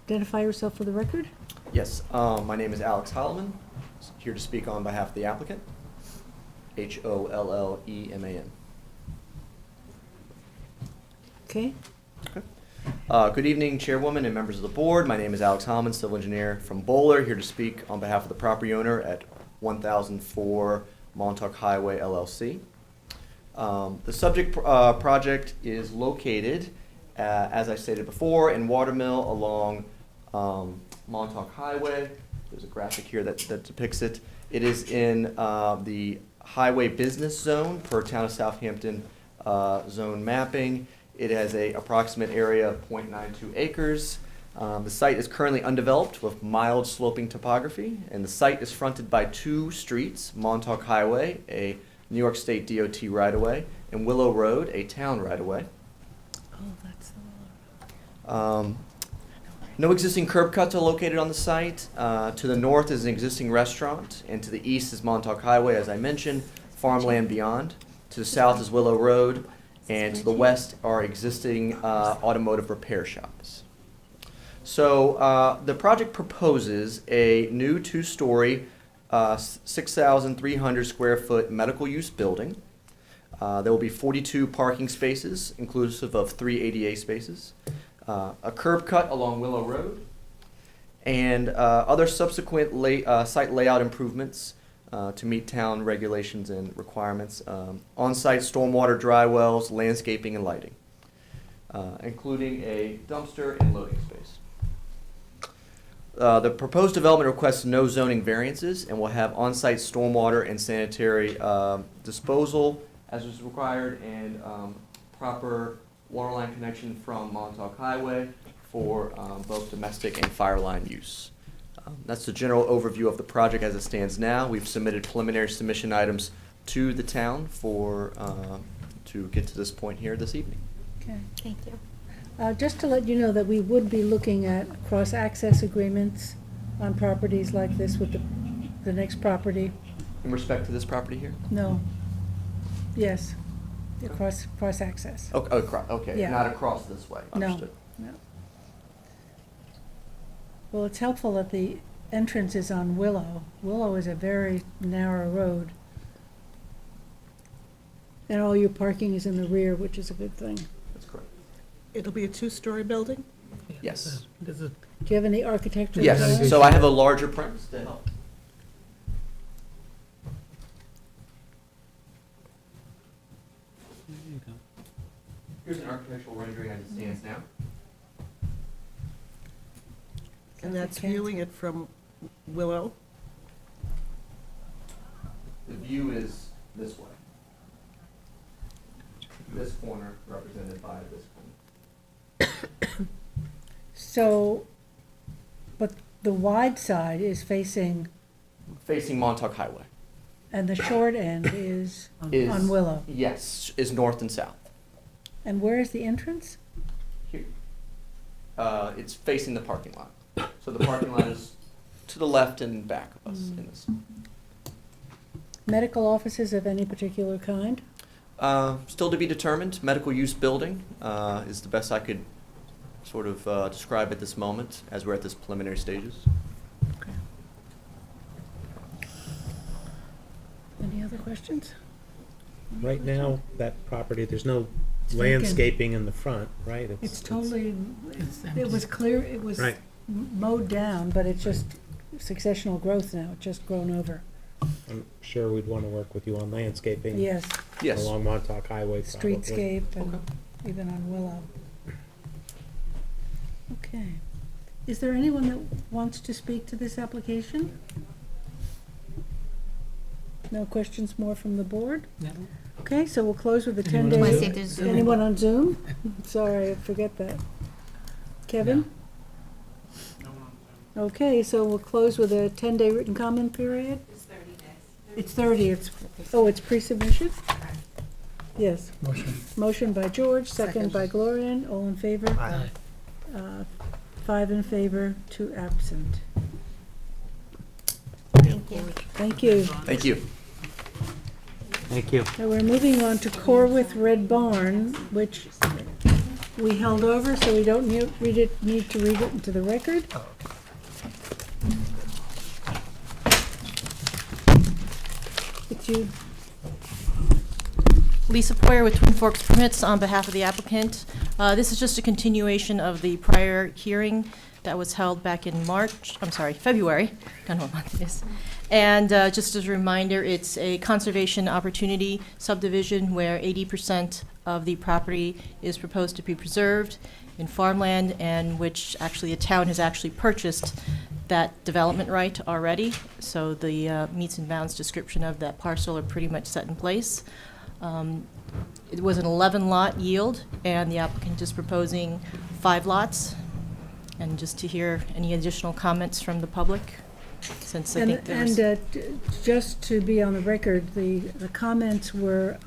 Identify yourself for the record. Yes, my name is Alex Holloman, here to speak on behalf of the applicant, Holleman. Okay. Good evening, Chairwoman and members of the board. My name is Alex Holloman, civil engineer from Bowler, here to speak on behalf of the property owner at 1004 Montauk Highway LLC. The subject project is located, as I stated before, in Watermill along Montauk Highway. There's a graphic here that depicts it. It is in the highway business zone per town of Southampton zone mapping. It has an approximate area of 0.92 acres. The site is currently undeveloped with mild sloping topography, and the site is fronted by 2 streets, Montauk Highway, a New York State DOT right-of-way, and Willow Road, a town right-of-way. Oh, that's the one. No existing curb cuts are located on the site. To the north is an existing restaurant, and to the east is Montauk Highway, as I mentioned, farmland beyond. To the south is Willow Road, and to the west are existing automotive repair shops. So the project proposes a new 2-story, 6,300 square foot medical use building. There will be 42 parking spaces, inclusive of 3 ADA spaces, a curb cut along Willow Road, and other subsequent site layout improvements to meet town regulations and requirements. On-site stormwater dry wells, landscaping, and lighting, including a dumpster and loading space. The proposed development requests no zoning variances and will have on-site stormwater and sanitary disposal as is required, and proper water line connection from Montauk Highway for both domestic and fire line use. That's the general overview of the project as it stands now. We've submitted preliminary submission items to the town for to get to this point here this evening. Okay. Thank you. Just to let you know that we would be looking at cross-access agreements on properties like this with the next property. In respect to this property here? No. Yes. The cross-access. Okay, Yeah. not across this way, No. understood. No. Well, it's helpful that the entrance is on Willow. Willow is a very narrow road. And all your parking is in the rear, which is a good thing. That's correct. It'll be a two-story building? Yes. Do you have any architectural? Yes, drawings? so I have a larger premise to help. Here's an architectural rendering as it stands now. And that's Okay. viewing it from Willow? The view is this way. This corner represented by this corner. So, but the wide side is facing, Facing Montauk Highway. and the short end is Is- on Willow. Yes, is north and south. And where is the entrance? Here. It's facing the parking lot. So the parking lot is to the left and back of us in this. Medical offices of any particular kind? Still to be determined. Medical use building is the best I could sort of describe at this moment as we're at this preliminary stages. Any other questions? Right now, that property, there's no It's vacant. landscaping in the front, right? It's totally, it was clear, it was Right. mowed down, but it's just successional growth now, it's just grown over. I'm sure we'd want to work with you on landscaping. Yes, Yes. Along Montauk Highway, probably. streetscape and even on Willow. Okay. Is there anyone that wants to speak to this application? No questions more from the board? No. Okay, so we'll close with the 10 Anyone on days. Zoom? Wanna see if there's Zoom? Anyone on Zoom? Sorry, I forget that. Kevin? Okay, so we'll close with a 10-day written comment period? It's 30 days. It's 30, it's pre-submission? Yes. Motion by George, second by Gloria, all in favor? Aye. 5 in favor, 2 absent. Thank you. Thank you. Thank you. Thank you. Now we're moving on to Corwith Red Barn, which we held over, so we don't need to read it into the record. It's you. Lisa Poyer with Twin Forks Permits on behalf of the applicant. This is just a continuation of the prior hearing that was held back in February. I don't know what month it is. And just as a reminder, it's a conservation opportunity subdivision where 80% of the property is proposed to be preserved in farmland, and which actually the town has actually purchased that development right already. So the meets and bounds description of that parcel are pretty much set in place. It was an 11-lot yield, and the applicant is proposing 5 lots. And just to hear any additional comments from the public, since I think there was... Just to be on the record, the comments were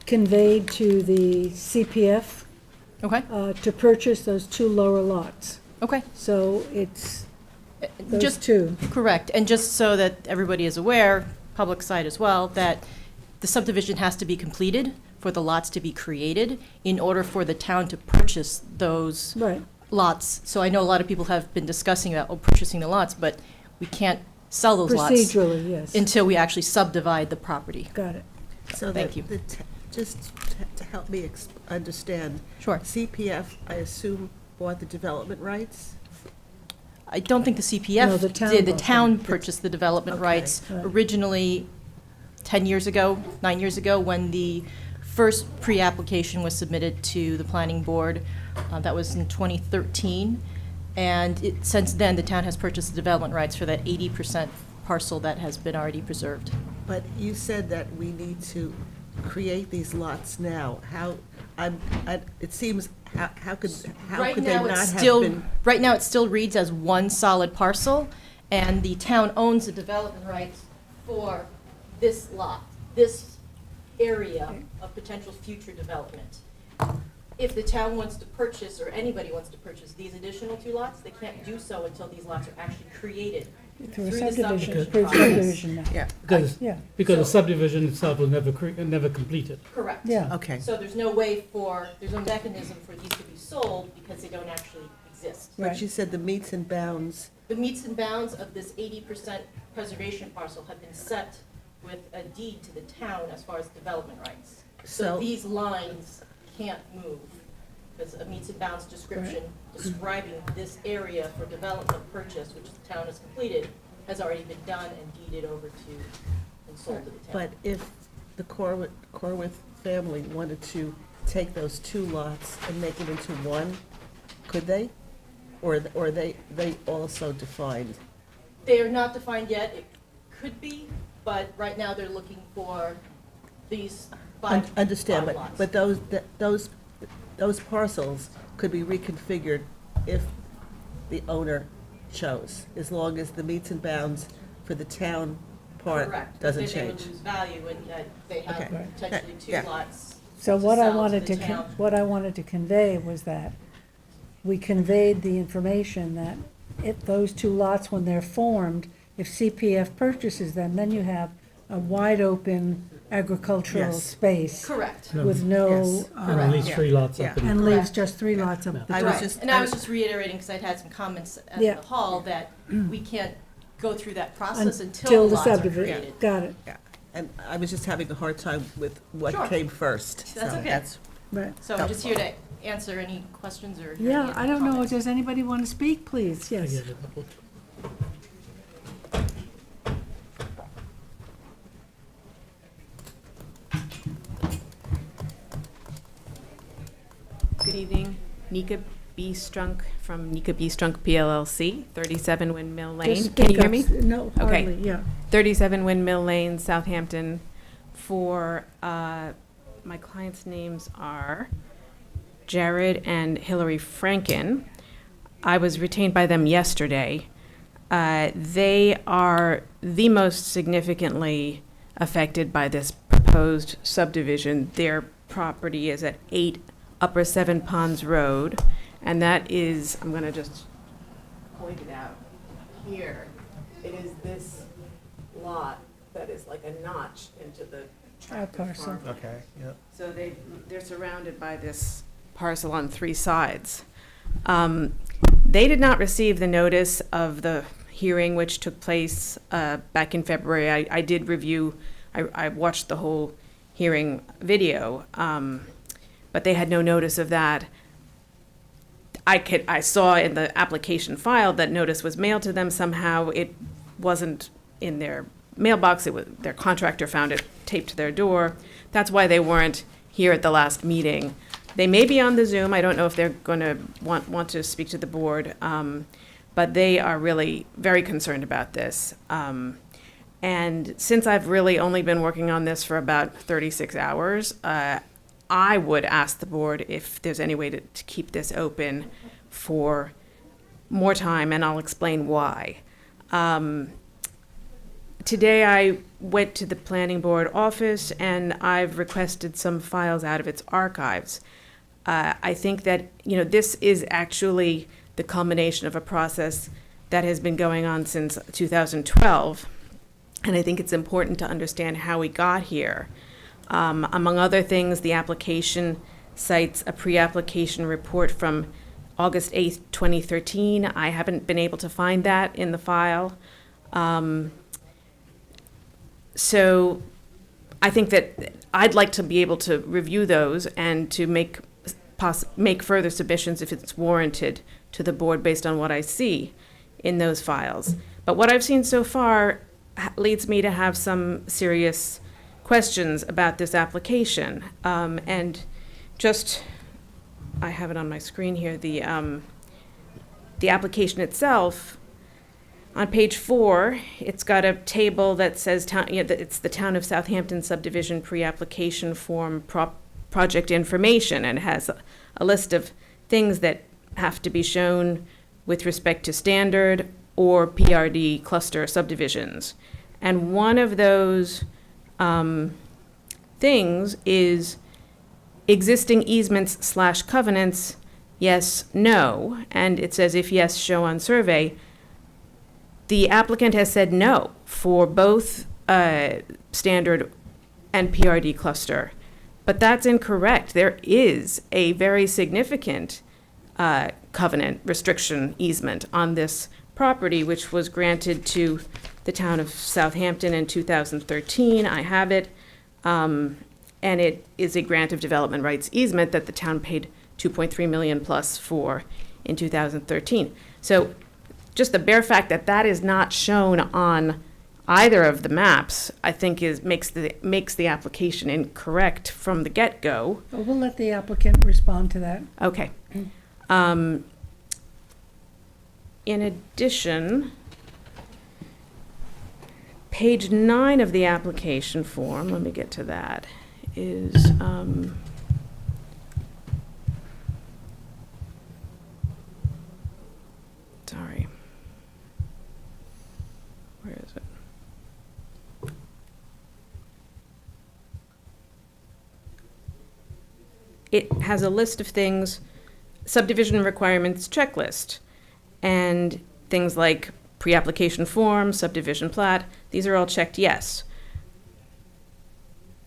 conveyed to the CPF Okay, to purchase those 2 lower lots. okay. So it's those Just 2. correct, and just so that everybody is aware, public side as well, that the subdivision has to be completed for the lots to be created in order for the town to purchase those Right. lots. So I know a lot of people have been discussing about purchasing the lots, but we can't sell those lots Procedurally, yes. until we actually subdivide the property. Got it. So Thank that you. Just to help me understand. Sure. CPF, I assume, bought the development rights? I don't think the No, CPF the town did. The bought town them. purchased the development rights right. originally 10 years ago, 9 years ago, when the first pre-application was submitted to the planning board. That was in 2013. And since then, the town has purchased the development rights for that 80% parcel that has been already preserved. But you said that we need to create these lots now. It seems, how could they not have been? Right now, it still reads as one solid parcel, and the town owns the development rights for this lot, this area of potential future development. If the town wants to purchase, or anybody wants to purchase these additional 2 lots, they can't do so until these lots are actually created Through a the subdivision, subdivision subdivision now. Yeah, Because the subdivision itself will never complete it. Correct. Yeah. okay. So there's no mechanism for these to be sold because they don't actually exist. But you said the meets and bounds, The meets and bounds of this 80% preservation parcel have been set with a deed to the town as far as development rights. So So- these lines can't move. There's a meets and bounds description describing this area for development purchase, which the town has completed, has already been done and deeded over to and sold to the town. but if the Corwith family wanted to take those 2 lots and make it into one, could they? Or they also defined? They are not defined yet. It could be, but right now they're looking for these 5 Understand, lots. but those parcels could be reconfigured if the owner chose, as long as the meets and bounds for the town part Correct. doesn't But then change. They would lose value in that they have Okay. potentially 2 Yeah. lots. So to what I sell to wanted the to, town. what I wanted to convey was that we conveyed the information that if those 2 lots, when they're formed, if CPF purchases them, then you have a wide open agricultural Yes. space. Correct. With no, Yes. And at least 3 lots up in and the leaves just 3 lots up the I top. was just- And I was just reiterating, because I'd had some comments at Yeah. the hall, that we can't go through that process until Until the the lots are subdivision, created. got it, Yeah, and I was just having a hard time with what Sure. came first. That's so okay. right. So I'm just here to answer any questions or hear Yeah, any I don't know, comments. does anybody want to speak, please? I Yes. get it. Good evening, Nika B. Strunk from Nika B. Strunk PLLC, 37 Windmill Lane. Just Can you speak hear me? up. No, Okay. hardly, yeah. 37 Windmill Lane, Southampton. For, my clients' names are Jared and Hillary Franken. I was retained by them yesterday. They are the most significantly affected by this proposed subdivision. Their property is at 8 Upper Seven Ponds Road, and that is, I'm gonna just point it out here. It is this lot that is like a notch into the tract of parcel. farmland. Okay, yeah. So they're surrounded by this parcel on 3 sides. They did not receive the notice of the hearing which took place back in February. I did review, I watched the whole hearing video, but they had no notice of that. I saw in the application file that notice was mailed to them. Somehow it wasn't in their mailbox. Their contractor found it taped to their door. That's why they weren't here at the last meeting. They may be on the Zoom. I don't know if they're going to want to speak to the board, but they are really very concerned about this. And since I've really only been working on this for about 36 hours, I would ask the board if there's any way to keep this open for more time, and I'll explain why. Today I went to the planning board office and I've requested some files out of its archives. I think that, this is actually the culmination of a process that has been going on since 2012. And I think it's important to understand how we got here. Among other things, the application cites a pre-application report from August 8th, 2013. I haven't been able to find that in the file. So I think that I'd like to be able to review those and to make further submissions if it's warranted to the board based on what I see in those files. But what I've seen so far leads me to have some serious questions about this application. And just, I have it on my screen here, the application itself, on page 4, it's got a table that says it's the Town of Southampton subdivision pre-application form project information, and it has a list of things that have to be shown with respect to standard or PRD cluster subdivisions. And one of those things is existing easements / covenants, yes, no. And it says if yes, show on survey. The applicant has said no for both standard and PRD cluster. But that's incorrect. There is a very significant covenant restriction easement on this property, which was granted to the Town of Southampton in 2013. I have it. And it is a grant of development rights easement that the town paid $2.3 million plus for in 2013. So just the bare fact that that is not shown on either of the maps, I think makes the application incorrect from the get-go. Well, we'll let the applicant respond to that. Okay. In addition, page 9 of the application form, let me get to that, is sorry. Where is it? It has a list of things, subdivision requirements checklist, and things like pre-application form, subdivision plat, these are all checked yes.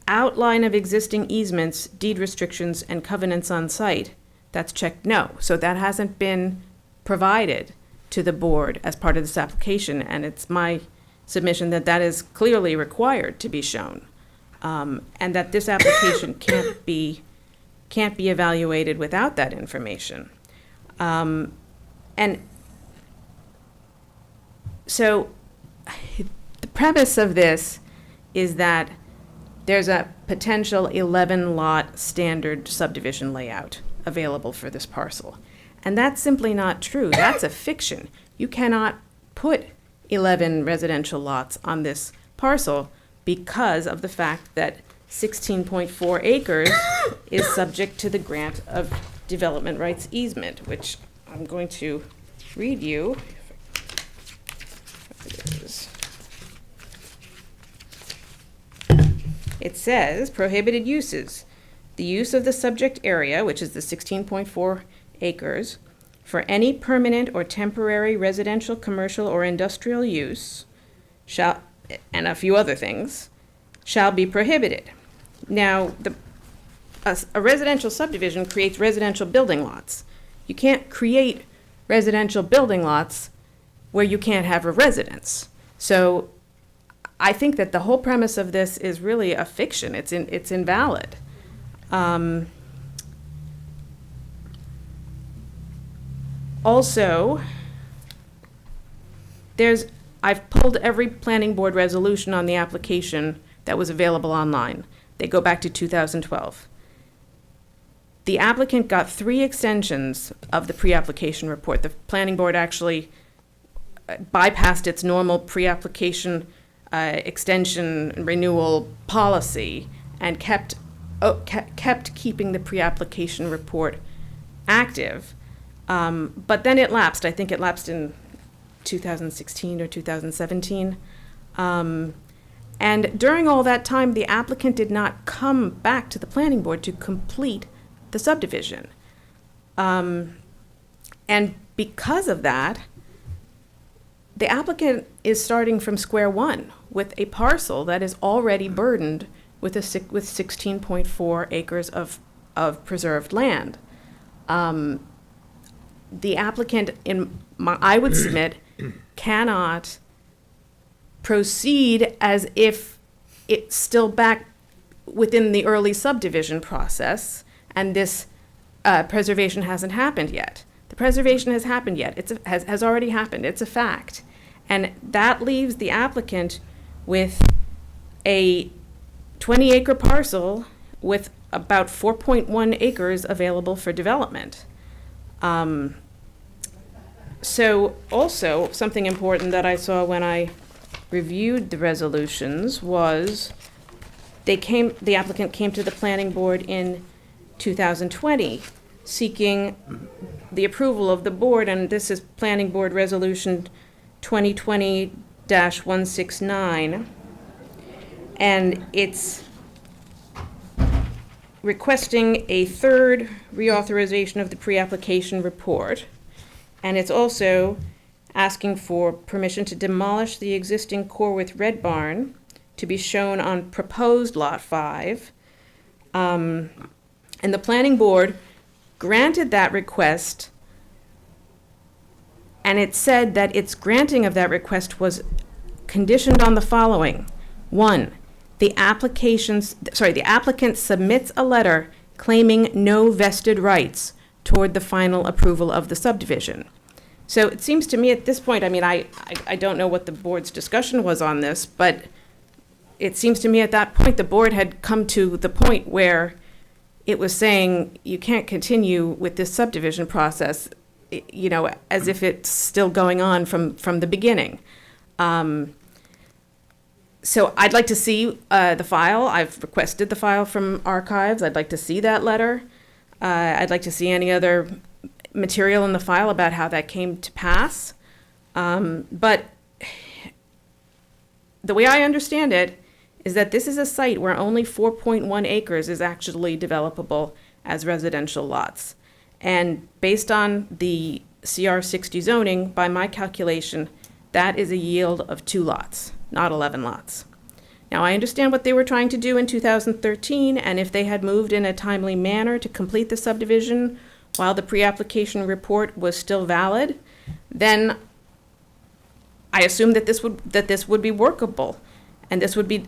Outline of existing easements, deed restrictions, and covenants on site, that's checked no. So that hasn't been provided to the board as part of this application, and it's my submission that that is clearly required to be shown, and that this application can't be evaluated without that information. And so the premise of this is that there's a potential 11-lot standard subdivision layout available for this parcel. And that's simply not true. That's a fiction. You cannot put 11 residential lots on this parcel because of the fact that 16.4 acres is subject to the grant of development rights easement, which I'm going to read you. It says, prohibited uses. The use of the subject area, which is the 16.4 acres, for any permanent or temporary residential, commercial, or industrial use shall, and a few other things, shall be prohibited. Now, a residential subdivision creates residential building lots. You can't create residential building lots where you can't have a residence. So I think that the whole premise of this is really a fiction. It's invalid. Also, I've pulled every planning board resolution on the application that was available online. They go back to 2012. The applicant got 3 extensions of the pre-application report. The planning board actually bypassed its normal pre-application extension renewal policy and kept keeping the pre-application report active. But then it lapsed. I think it lapsed in 2016 or 2017. And during all that time, the applicant did not come back to the planning board to complete the subdivision. And because of that, the applicant is starting from square one with a parcel that is already burdened with 16.4 acres of preserved land. The applicant, I would submit, cannot proceed as if it's still back within the early subdivision process and this preservation hasn't happened yet. The preservation has happened yet. Has already happened. It's a fact. And that leaves the applicant with a 20-acre parcel with about 4.1 acres available for development. So also, something important that I saw when I reviewed the resolutions was the applicant came to the planning board in 2020 seeking the approval of the board, and this is Planning Board Resolution 2020-169, and it's requesting a third reauthorization of the pre-application report, and it's also asking for permission to demolish the existing Corwith Red Barn to be shown on proposed Lot 5. And the planning board granted that request, and it said that its granting of that request was conditioned on the following. 1, the applicant submits a letter claiming no vested rights toward the final approval of the subdivision. So it seems to me at this point, I mean, I don't know what the board's discussion was on this, but it seems to me at that point the board had come to the point where it was saying you can't continue with this subdivision process, you know, as if it's still going on from the beginning. So I'd like to see the file. I've requested the file from archives. I'd like to see that letter. I'd like to see any other material in the file about how that came to pass. But the way I understand it is that this is a site where only 4.1 acres is actually developable as residential lots. And based on the CR 60 zoning, by my calculation, that is a yield of 2 lots, not 11 lots. Now, I understand what they were trying to do in 2013, and if they had moved in a timely manner to complete the subdivision while the pre-application report was still valid, then I assume that this would be workable and this would be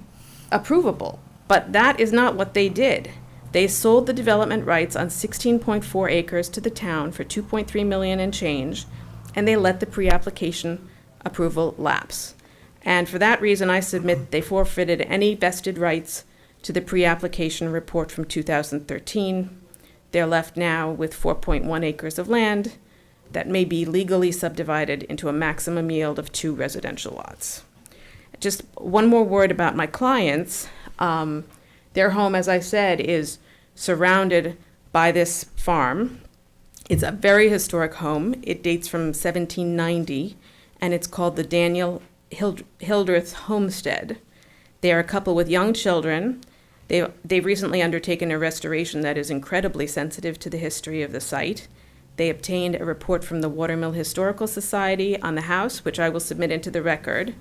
approvable. But that is not what they did. They sold the development rights on 16.4 acres to the town for $2.3 million and change, and they let the pre-application approval lapse. And for that reason, I submit they forfeited any vested rights to the pre-application report from 2013. They're left now with 4.1 acres of land that may be legally subdivided into a maximum yield of 2 residential lots. Just one more word about my clients. Their home, as I said, is surrounded by this farm. It's a very historic home. It dates from 1790, and it's called the Daniel Hildreth Homestead. They are a couple with young children. They've recently undertaken a restoration that is incredibly sensitive to the history of the site. They obtained a report from the Watermill Historical Society on the house, which I will submit into the record.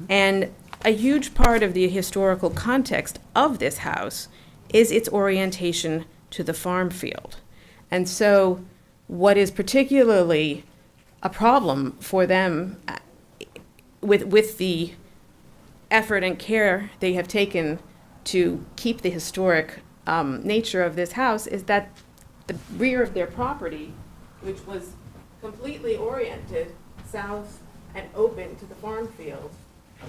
And a huge part of the historical context of this house is its orientation to the farm field. And so what is particularly a problem for them with the effort and care they have taken to keep the historic nature of this house is that the rear of their property, which was completely oriented south and open to the farm field,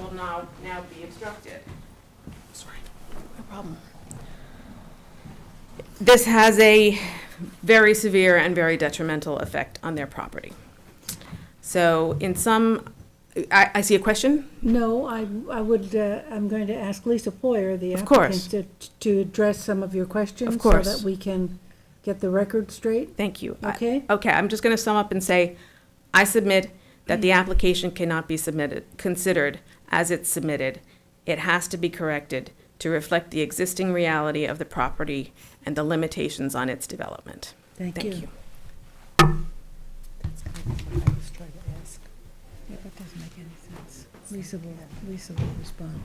will now be obstructed. Sorry, no problem. This has a very severe and very detrimental effect on their property. So in some, I see a question? No, I'm going to ask Lisa Poyer, the Of course. applicant, to address some of your questions. Of course. So that we can get the record straight. Thank you. Okay? Okay, I'm just going to sum up and say, I submit that the application cannot be considered as it's submitted. It has to be corrected to reflect the existing reality of the property and the limitations on its development. Thank you. Lisa will respond.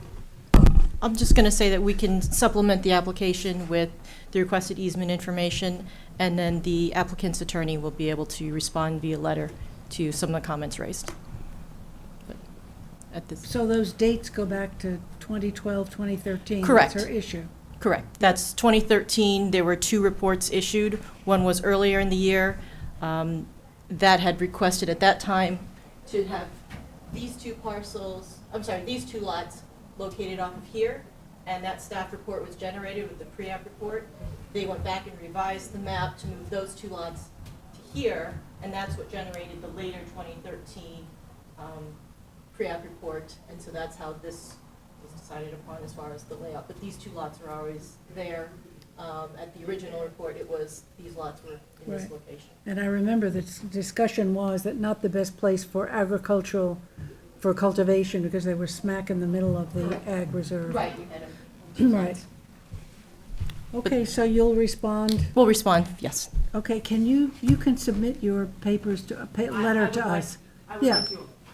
I'm just going to say that we can supplement the application with the requested easement information, and then the applicant's attorney will be able to respond via letter to some of the comments raised. But at this, So those dates go back to 2012, 2013? Correct. That's her issue? correct. That's 2013. There were 2 reports issued. One was earlier in the year. that had requested at that time to have these two these two lots located off of here, and that staff report was generated with the pre-app report. They went back and revised the map to move those two lots to here, and that's what generated the later 2013 pre-app report, and so that's how this was decided upon as far as the layout. But these two lots are always there. At the original report, it was, these lots were in this Right. location. And I remember the discussion was that not the best place for for cultivation, because they were smack in the middle of the ag reserve. Right, we had them. Right. Okay, so you'll respond? We'll respond, yes. Okay, you can submit your papers to, letter to us. Yeah.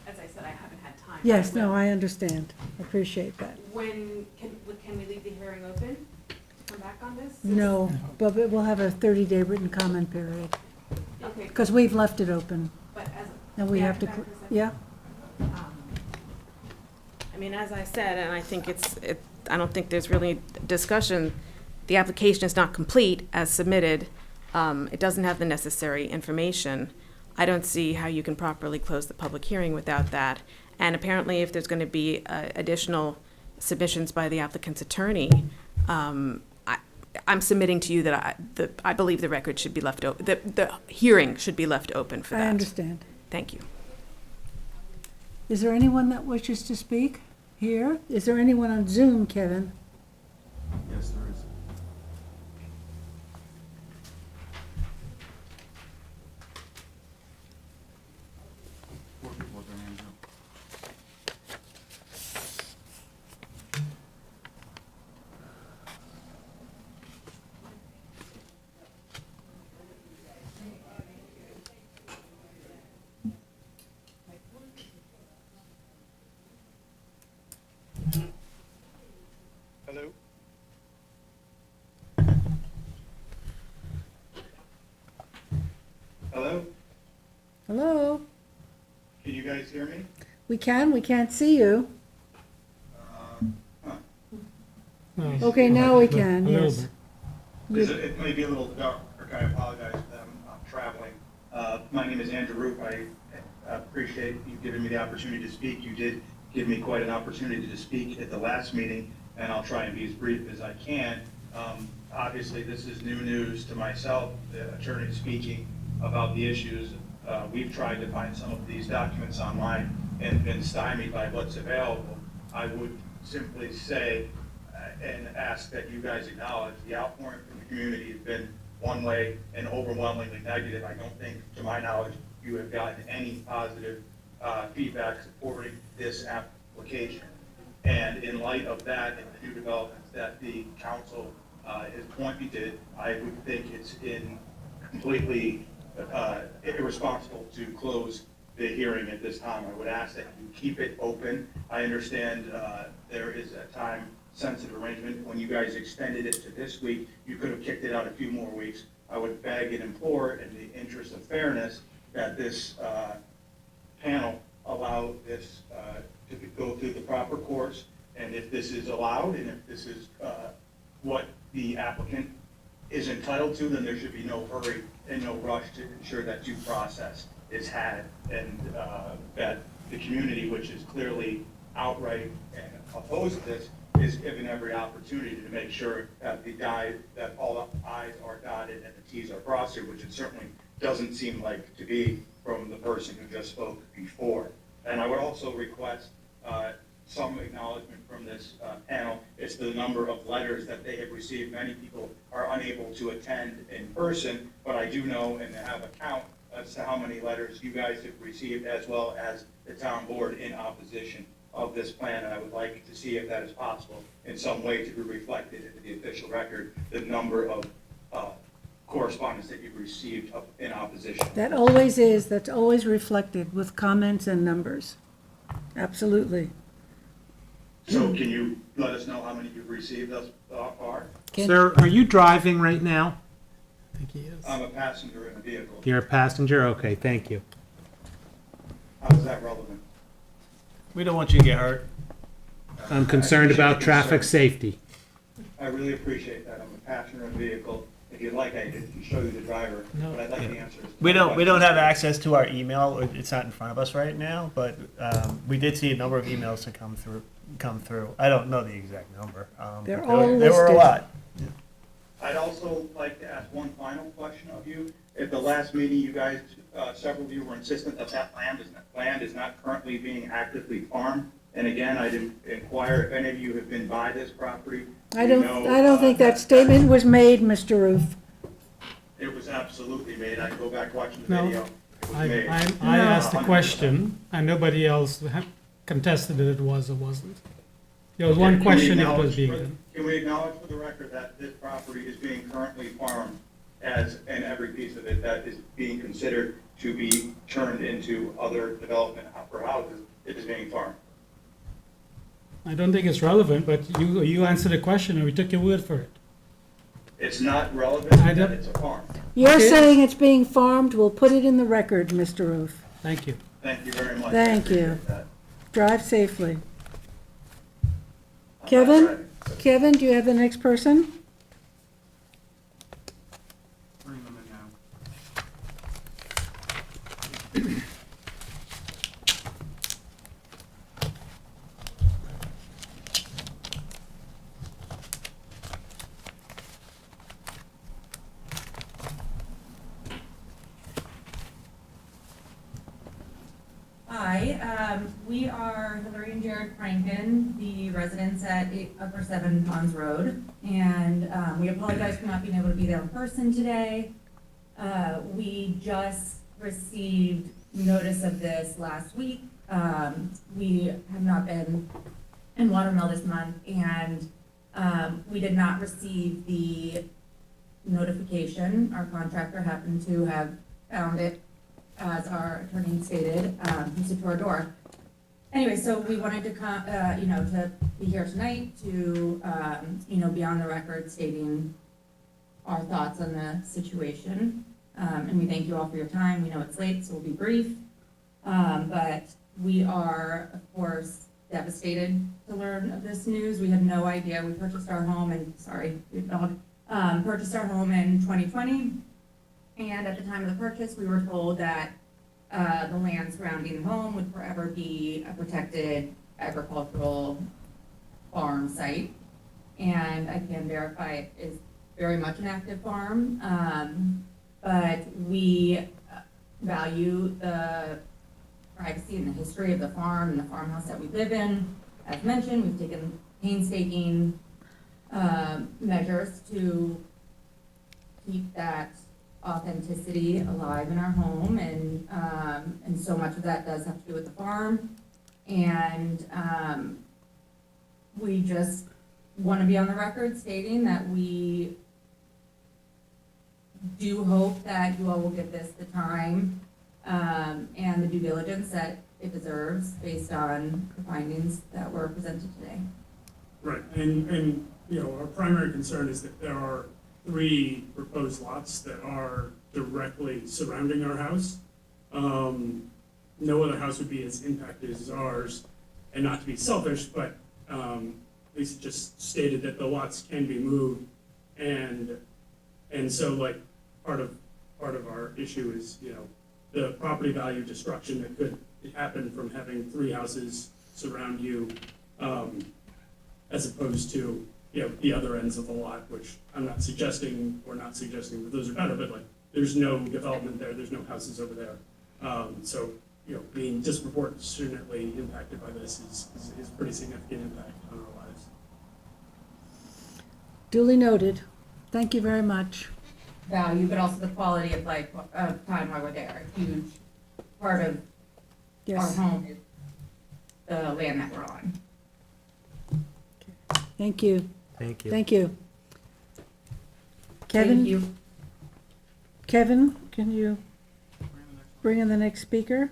as I said, I haven't had time. Yes, no, I understand. Appreciate that. When, can we leave the hearing open to come back on this? No, but we'll have a 30-day written comment period, Okay. because we've left it open. But as. And we yeah, have to, back for a second. yeah? I mean, as I said, and I think I don't think there's really discussion, the application is not complete as submitted. It doesn't have the necessary information. I don't see how you can properly close the public hearing without that. And apparently, if there's going to be additional submissions by the applicant's attorney, I'm submitting to you that I believe the record should be left open, the hearing should be left open for that. I understand. Thank you. Is there anyone that wishes to speak here? Is there anyone on Zoom, Kevin? Yes, there is. Four people with their hands up. Hello? Hello? Hello? Can you guys hear me? We can't see you. Okay, now we can, yes. It may be a little dark, I apologize for them, I'm traveling. My name is Andrew Roop. I appreciate you giving me the opportunity to speak. You did give me quite an opportunity to speak at the last meeting, and I'll try and be as brief as I can. Obviously, this is new news to myself, the attorney speaking about the issues. We've tried to find some of these documents online and been stymied by what's available. I would simply say and ask that you guys acknowledge the outpouring from the community has been one way and overwhelmingly negative. I don't think, to my knowledge, you have gotten any positive feedback supporting this application. And in light of that and the new developments that the council is pointing to, I would think it's completely irresponsible to close the hearing at this time. I would ask that you keep it open. I understand there is a time-sensitive arrangement. When you guys extended it to this week, you could have kicked it out a few more weeks. I would beg and implore, in the interest of fairness, that this panel allow this to go through the proper course. And if this is allowed, and if this is what the applicant is entitled to, then there should be no hurry and no rush to ensure that due process is had, and that the community, which is clearly outright and opposed to this, is given every opportunity to make sure that that all the I's are dotted and the T's are crossed here, which it certainly doesn't seem like to be from the person who just spoke before. And I would also request some acknowledgement from this panel. It's the number of letters that they have received. Many people are unable to attend in person, but I do know and have a count as to how many letters you guys have received, as well as the town board in opposition of this plan. And I would like to see if that is possible in some way to be reflected into the official record, the number of correspondence that you've received in opposition. That always is, that's always reflected with comments and numbers. Absolutely. So can you let us know how many you've received thus far? Sir, are you driving right now? I think he is. I'm a passenger in a vehicle. You're a passenger? Okay, thank you. How is that relevant? We don't want you to get hurt. I'm concerned about traffic safety. I really appreciate that. I'm a passenger in a vehicle If you'd like, I could show you the driver, No. but I'd like the answers. We don't have access to our email. It's not in front of us right now, but we did see a number of emails to come through. I don't know the exact number. They're but all there were a listed. lot. I'd also like to ask one final question of you. At the last meeting, you guys, several of you were insistent that land is not currently being actively farmed. And again, I'd inquire if any of you have been by this property. I don't think that statement was made, Mr. Roof. It was absolutely made. I can go back watching the No. video. It was I made. I asked the 100%. question, and nobody else contested that it was or wasn't. There was Okay, one can we question if it was acknowledge being for- done. Can we acknowledge for the record that this property is being currently farmed and every piece of it that is being considered to be turned into other development for houses, it is being farmed? I don't think it's relevant, but you answered the question and we took your word for it. It's not relevant I that don't- it's a farm. You're Okay. saying it's being farmed, we'll put it in the record, Mr. Roof. Thank you. Thank you very much. I Thank you. appreciate that. Drive safely. I'm Kevin? not driving. Kevin, do you have the next person? Bring them in now. Hi, we are Hillary and Jared Franken, the residents at Upper 7 Ponds Road, and we apologize for not being able to be there in person today. We just received notice of this last week. We have not been in Watermill this month, and we did not receive the notification. Our contractor happened to have found it, as our attorney stated, who's to our door. Anyway, so we wanted to come, to be here tonight to, be on the record stating our thoughts on the situation. And we thank you all for your time. We know it's late, so we'll be brief. But we are, of course, devastated to learn of this news. We had no idea. We purchased our home purchased our home in 2020. And at the time of the purchase, we were told that the land surrounding the home would forever be a protected agricultural farm site. And I can verify it is very much an active farm. But we value the privacy and the history of the farm and the farmhouse that we live in. As mentioned, we've taken painstaking measures to keep that authenticity alive in our home, and so much of that does have to do with the farm. And we just want to be on the record stating that we do hope that you all will give this the time and the due diligence that it deserves based on the findings that were presented today. Right, and our primary concern is that there are 3 proposed lots that are directly surrounding our house. No other house would be as impacted as ours, and not to be selfish, but Lisa just stated that the lots can be moved, and so like part of our issue is the property value destruction that could happen from having 3 houses surround you, as opposed to the other ends of the lot, which I'm not suggesting that those are better, but like there's no development there, there's no houses over there, so being disproportionately impacted by this is pretty significant impact on our lives. Duly noted. Thank you very much. Value, but also the quality of life of time while we're there. A huge part of our Yes. home is the land that we're on. Thank you. Thank you. Thank you. Kevin? Thank you. Kevin, can you bring in the next speaker?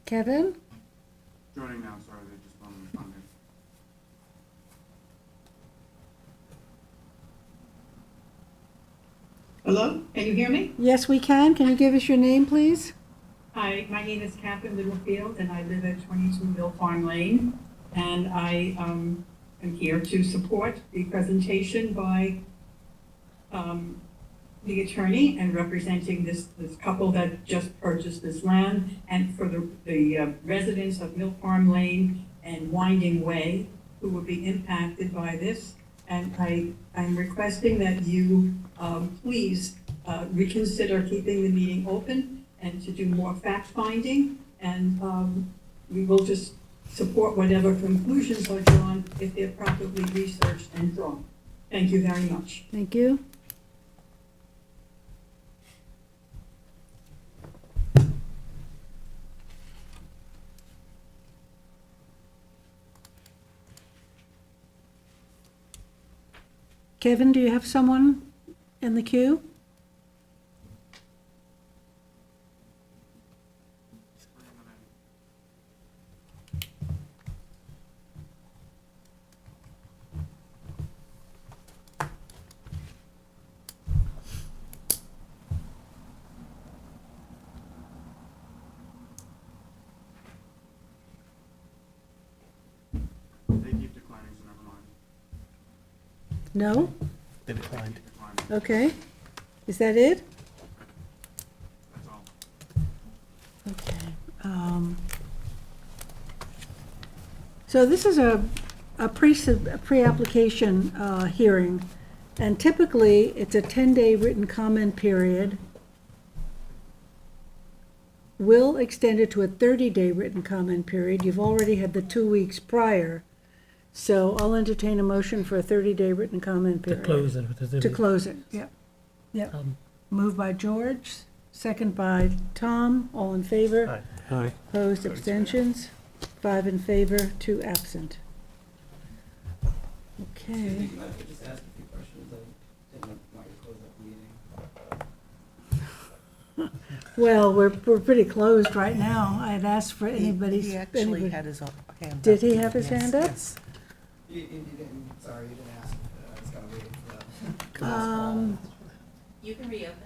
Kevin? Joining now, sorry, they just on me. Hello, can you hear me? Yes, we can. Can you give us your name, please? Hi, my name is Catherine Littlefield, and I live at 22 Mill Farm Lane. And I am here to support the presentation by the attorney and representing this couple that just purchased this land, and for the residents of Mill Farm Lane and Winding Way who will be impacted by this. And I'm requesting that you please reconsider keeping the meeting open and to do more fact-finding, and we will just support whatever conclusions are drawn if they're properly researched and drawn. Thank you very much. Thank you. Kevin, do you have someone in the queue? They keep declining, so never mind. No? They declined. Okay. Is that it? That's all. Okay. So this is a pre-application hearing, and typically it's a 10-day written comment period. Will extend it to a 30-day written comment period. You've already had the 2 weeks prior, so I'll entertain a motion for a 30-day written comment To period. close it. with the To close it, yeah. Yeah. Moved by George, second by Tom, all in favor? Aye. Opposed, abstentions? 5 in favor, 2 absent. Okay. Just ask a few questions. I didn't want to close up the meeting. Well, we're pretty closed right now. I'd asked for anybody's. He actually anybody- had his hand up. Did he have his Yes, hand up? yes. You didn't, sorry, you didn't ask. I was kind of waiting for that. You can reopen.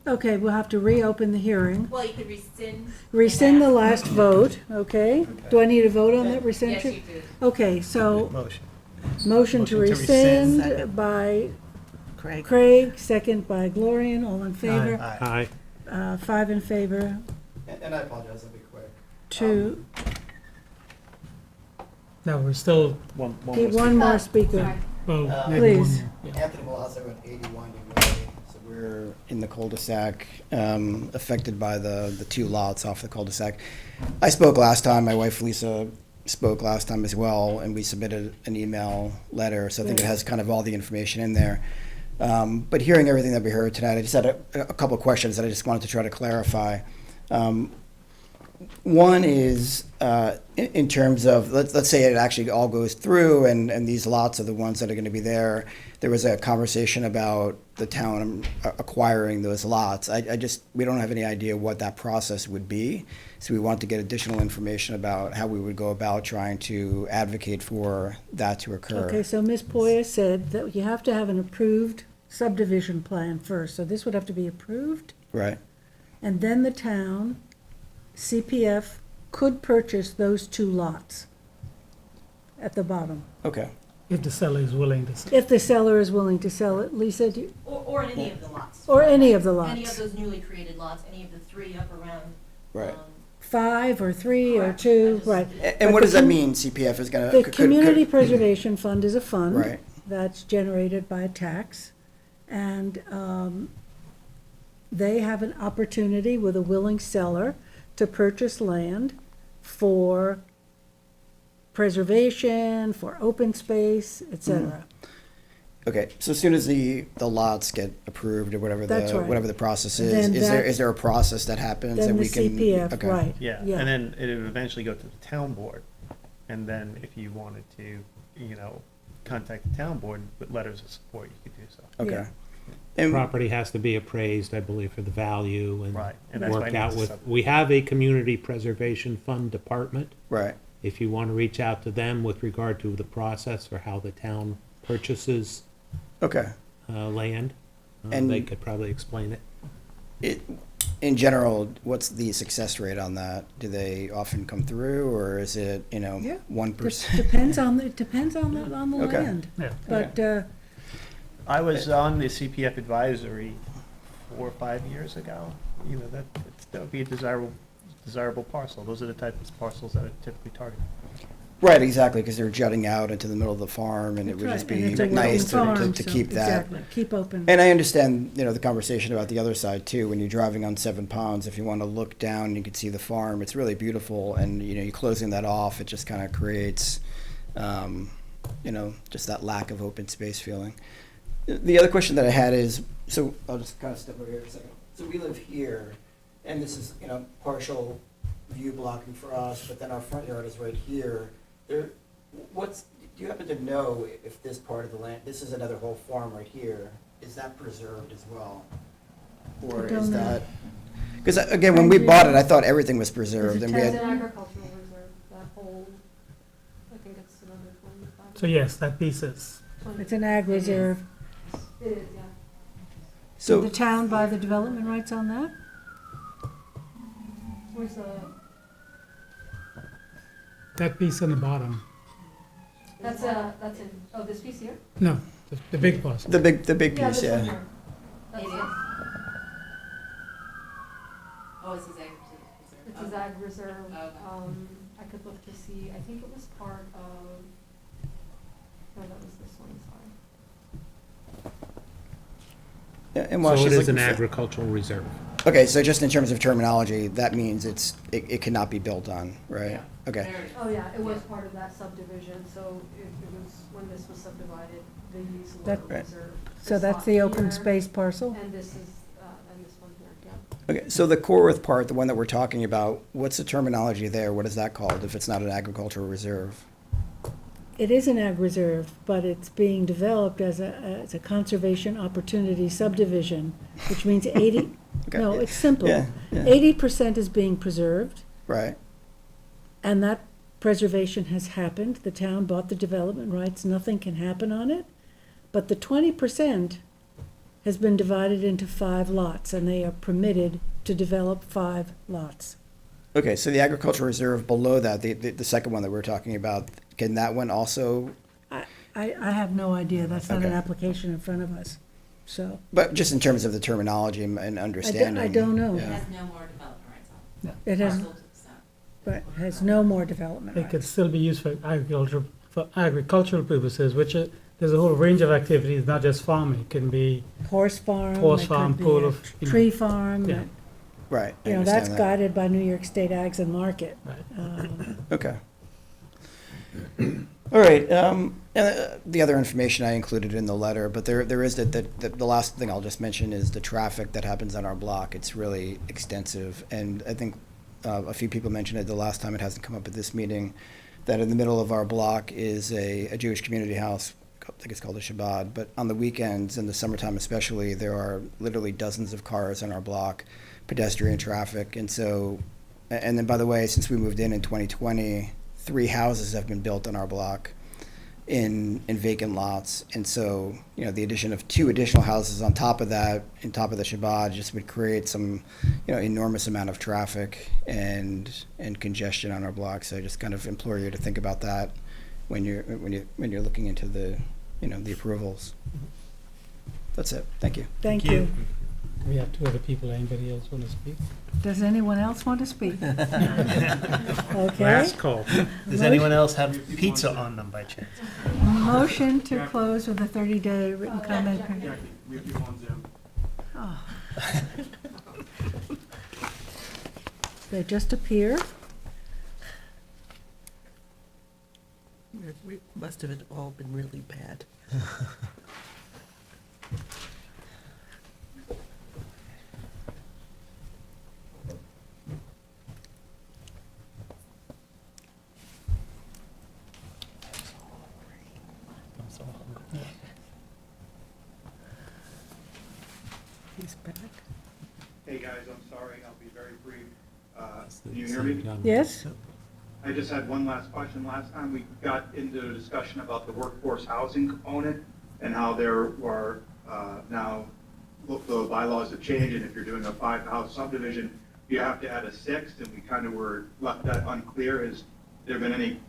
Okay, we'll have to reopen the hearing. Well, you could rescind. Rescind the last vote, okay? Do I need a vote on that rescission? Yes, you do. Okay, so. Motion. Motion to rescind. rescind by Craig. Craig, second by Glorian, all in favor? Aye. 5 in favor, And I apologize, I'll be quick. 2. No, we're still, Need one more speaker. well, maybe Please. one more. Anthony Milazzo at 80 Winding Way. So we're in the cul-de-sac, affected by the two lots off the cul-de-sac. I spoke last time, my wife Lisa spoke last time as well, and we submitted an email letter, so I think it has kind of all the information in there. But hearing everything that we heard tonight, I just had a couple of questions that I just wanted to try to clarify. One is, in terms of, let's say it actually all goes through and these lots are the ones that are gonna be there. There was a conversation about the town acquiring those lots. We don't have any idea what that process would be. So we want to get additional information about how we would go about trying to advocate for that to occur. Okay, so Ms. Poya said that you have to have an approved subdivision plan first, so this would have to be approved, Right, and then the town, CPF, could purchase those 2 lots at the bottom. okay. If the seller is willing to sell. If the seller is willing to sell it. Lisa, do you? Or any of the lots. Or any of the lots. Any of those newly created lots, any of the 3 up around. Right. 5 or 3 or 2, right. And But what the does that com- mean, CPF is gonna? The could- Community Preservation Fund is a fund. Right. That's generated by a tax. And they have an opportunity with a willing seller to purchase land for preservation, for open space, et cetera. Okay, so as soon as the lots get approved or whatever That's right. whatever the process is, Then is there a process that happens then that the we can? CPF, okay. right. Yeah, Yeah. and then it would eventually go to the town board. And then if you wanted to, contact the town board with letters of support, you could do so. Okay. And- property has to be appraised, I believe, for the value and Right, and that's why worked it out needs a with, sub- we have a community preservation fund department. Right. If you want to reach out to them with regard to the process or how the town purchases Okay. land, And- they could probably explain it. In general, what's the success rate on that? Do they often come through, or is it, Yeah. 1%? Depends on the Okay. land. Yeah. But, I was on the CPF advisory 4 or 5 years ago. You know, that would be a desirable parcel. Those are the types of parcels that are typically targeted. Right, exactly, because they're jutting out into the middle of the farm, and it would just and be it's a nice working farm, to so- keep that. Exactly, keep open. And I understand, the conversation about the other side too. When you're driving on 7 Ponds, if you want to look down, you can see the farm. It's really beautiful, and you're closing that off. It just kind of creates, just that lack of open space feeling. The other question that I had is, so I'll just kind of step over here a second. So we live here, and this is partial view blocking for us, but then our front yard is right here. Do you happen to know if this part of the land, this is another whole farm right here, is that preserved as well? Or I don't is know. that, because again, when we bought it, I thought everything was preserved, and we It's had, agricultural reserve, that whole, I think it's another 25. So yes, that piece is. It's an ag reserve. It is, yeah. So- Did the town buy the development rights on that? Where's the, That piece on the bottom. that's in, oh, this piece here? No, the big parcel. the big piece, this one yeah. here. That's it. Oh, it says agricultural It's a ag reserve. Okay. I could look to see, I think it was part of, no, that was this one, sorry. Yeah, and while So it she's is an looking for- agricultural reserve. Okay, so just in terms of terminology, that means it cannot be built on, right? Okay. Oh, yeah, it was part of that subdivision, so it was, when this was subdivided, they used the That- word reserve. So This that's lot the open here, space parcel? And this is, and this one here, yeah. Okay, so the Corwith part, the one that we're talking about, what's the terminology there? What is that called if it's not an agricultural reserve? It is an ag reserve, but it's being developed as a conservation opportunity subdivision, which means 80, Okay. no, it's simple. Yeah, yeah. 80% is being preserved, Right, and that preservation has happened. The town bought the development rights, nothing can happen on it. But the 20% has been divided into 5 lots, and they are permitted to develop 5 lots. okay, so the agricultural reserve below that, the second one that we're talking about, can that one also, I have no idea, that's not an Okay. application in front of us, so. but just in terms of the terminology and understanding? I don't know. It yeah. has no more development rights on it. It has, Parcel to the south. but has no more development It rights. could still be used for agricultural purposes, which there's a whole range of activities, not just farming. It can be Horse farm. Horse it could farm, be pool a of, Tree farm, Yeah. Right, I that's understand that. guided by New York State Ags and Market. Okay. All right, the other information I included in the letter, but there is the last thing I'll just mention is the traffic that happens on our block. It's really extensive, and I think a few people mentioned it the last time. It hasn't come up at this meeting, that in the middle of our block is a Jewish community house. I think it's called a Shabbat, but on the weekends, in the summertime especially, there are literally dozens of cars on our block, pedestrian traffic, and so, and then by the way, since we moved in 2020, 3 houses have been built on our block in vacant lots, and so, the addition of 2 additional houses on top of that, on top of the Shabbat, just would create some, enormous amount of traffic and congestion on our block. So I just kind of implore you to think about that when you're looking into the, the approvals. That's it. Thank you. Thank you. we have 2 other people. Anybody else want to speak? Does anyone else want to speak? Okay. Last call. Does anyone else have pizza on them by chance? Motion to close with a 30-day written comment. We have people on Zoom. Oh. They just appear. We must have all been really bad. Hey, guys, I'm sorry, I'll be very brief. Can you hear me? Yes? I just had one last question. Last time we got into a discussion about the workforce housing component and how there were, now, look, the bylaws have changed, and if you're doing a 5-house subdivision, you have to add a 6th, and we kind of were left that unclear. Has there been any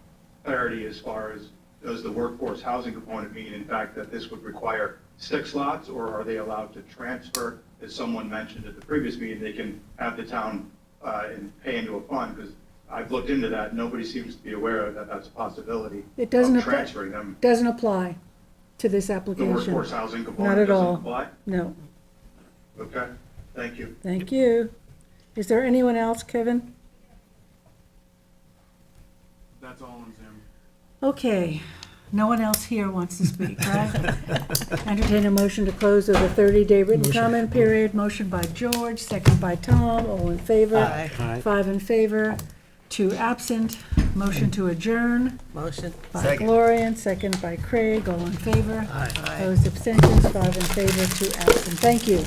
clarity as far as, does the workforce housing component mean, in fact, that this would require 6 lots, or are they allowed to transfer? As someone mentioned at the previous meeting, they can have the town and pay into a fund, because I've looked into that. Nobody seems to be aware that that's a possibility. It doesn't of apply, transferring them. doesn't apply to this The application. workforce housing Not component at doesn't all. apply? No. Okay, thank you. Thank you. Is there anyone else, Kevin? That's all on Zoom. Okay, no one else here wants to speak, right? Entertain a motion to close of the 30-day written comment period. Motion by George, second by Tom, all in favor. Aye. Aye. 5 in favor, 2 absent. Motion to adjourn Motion. by Gloria, and second by Craig, all in favor. Aye. Opposed, abstentions, 5 in favor, 2 absent. Thank you.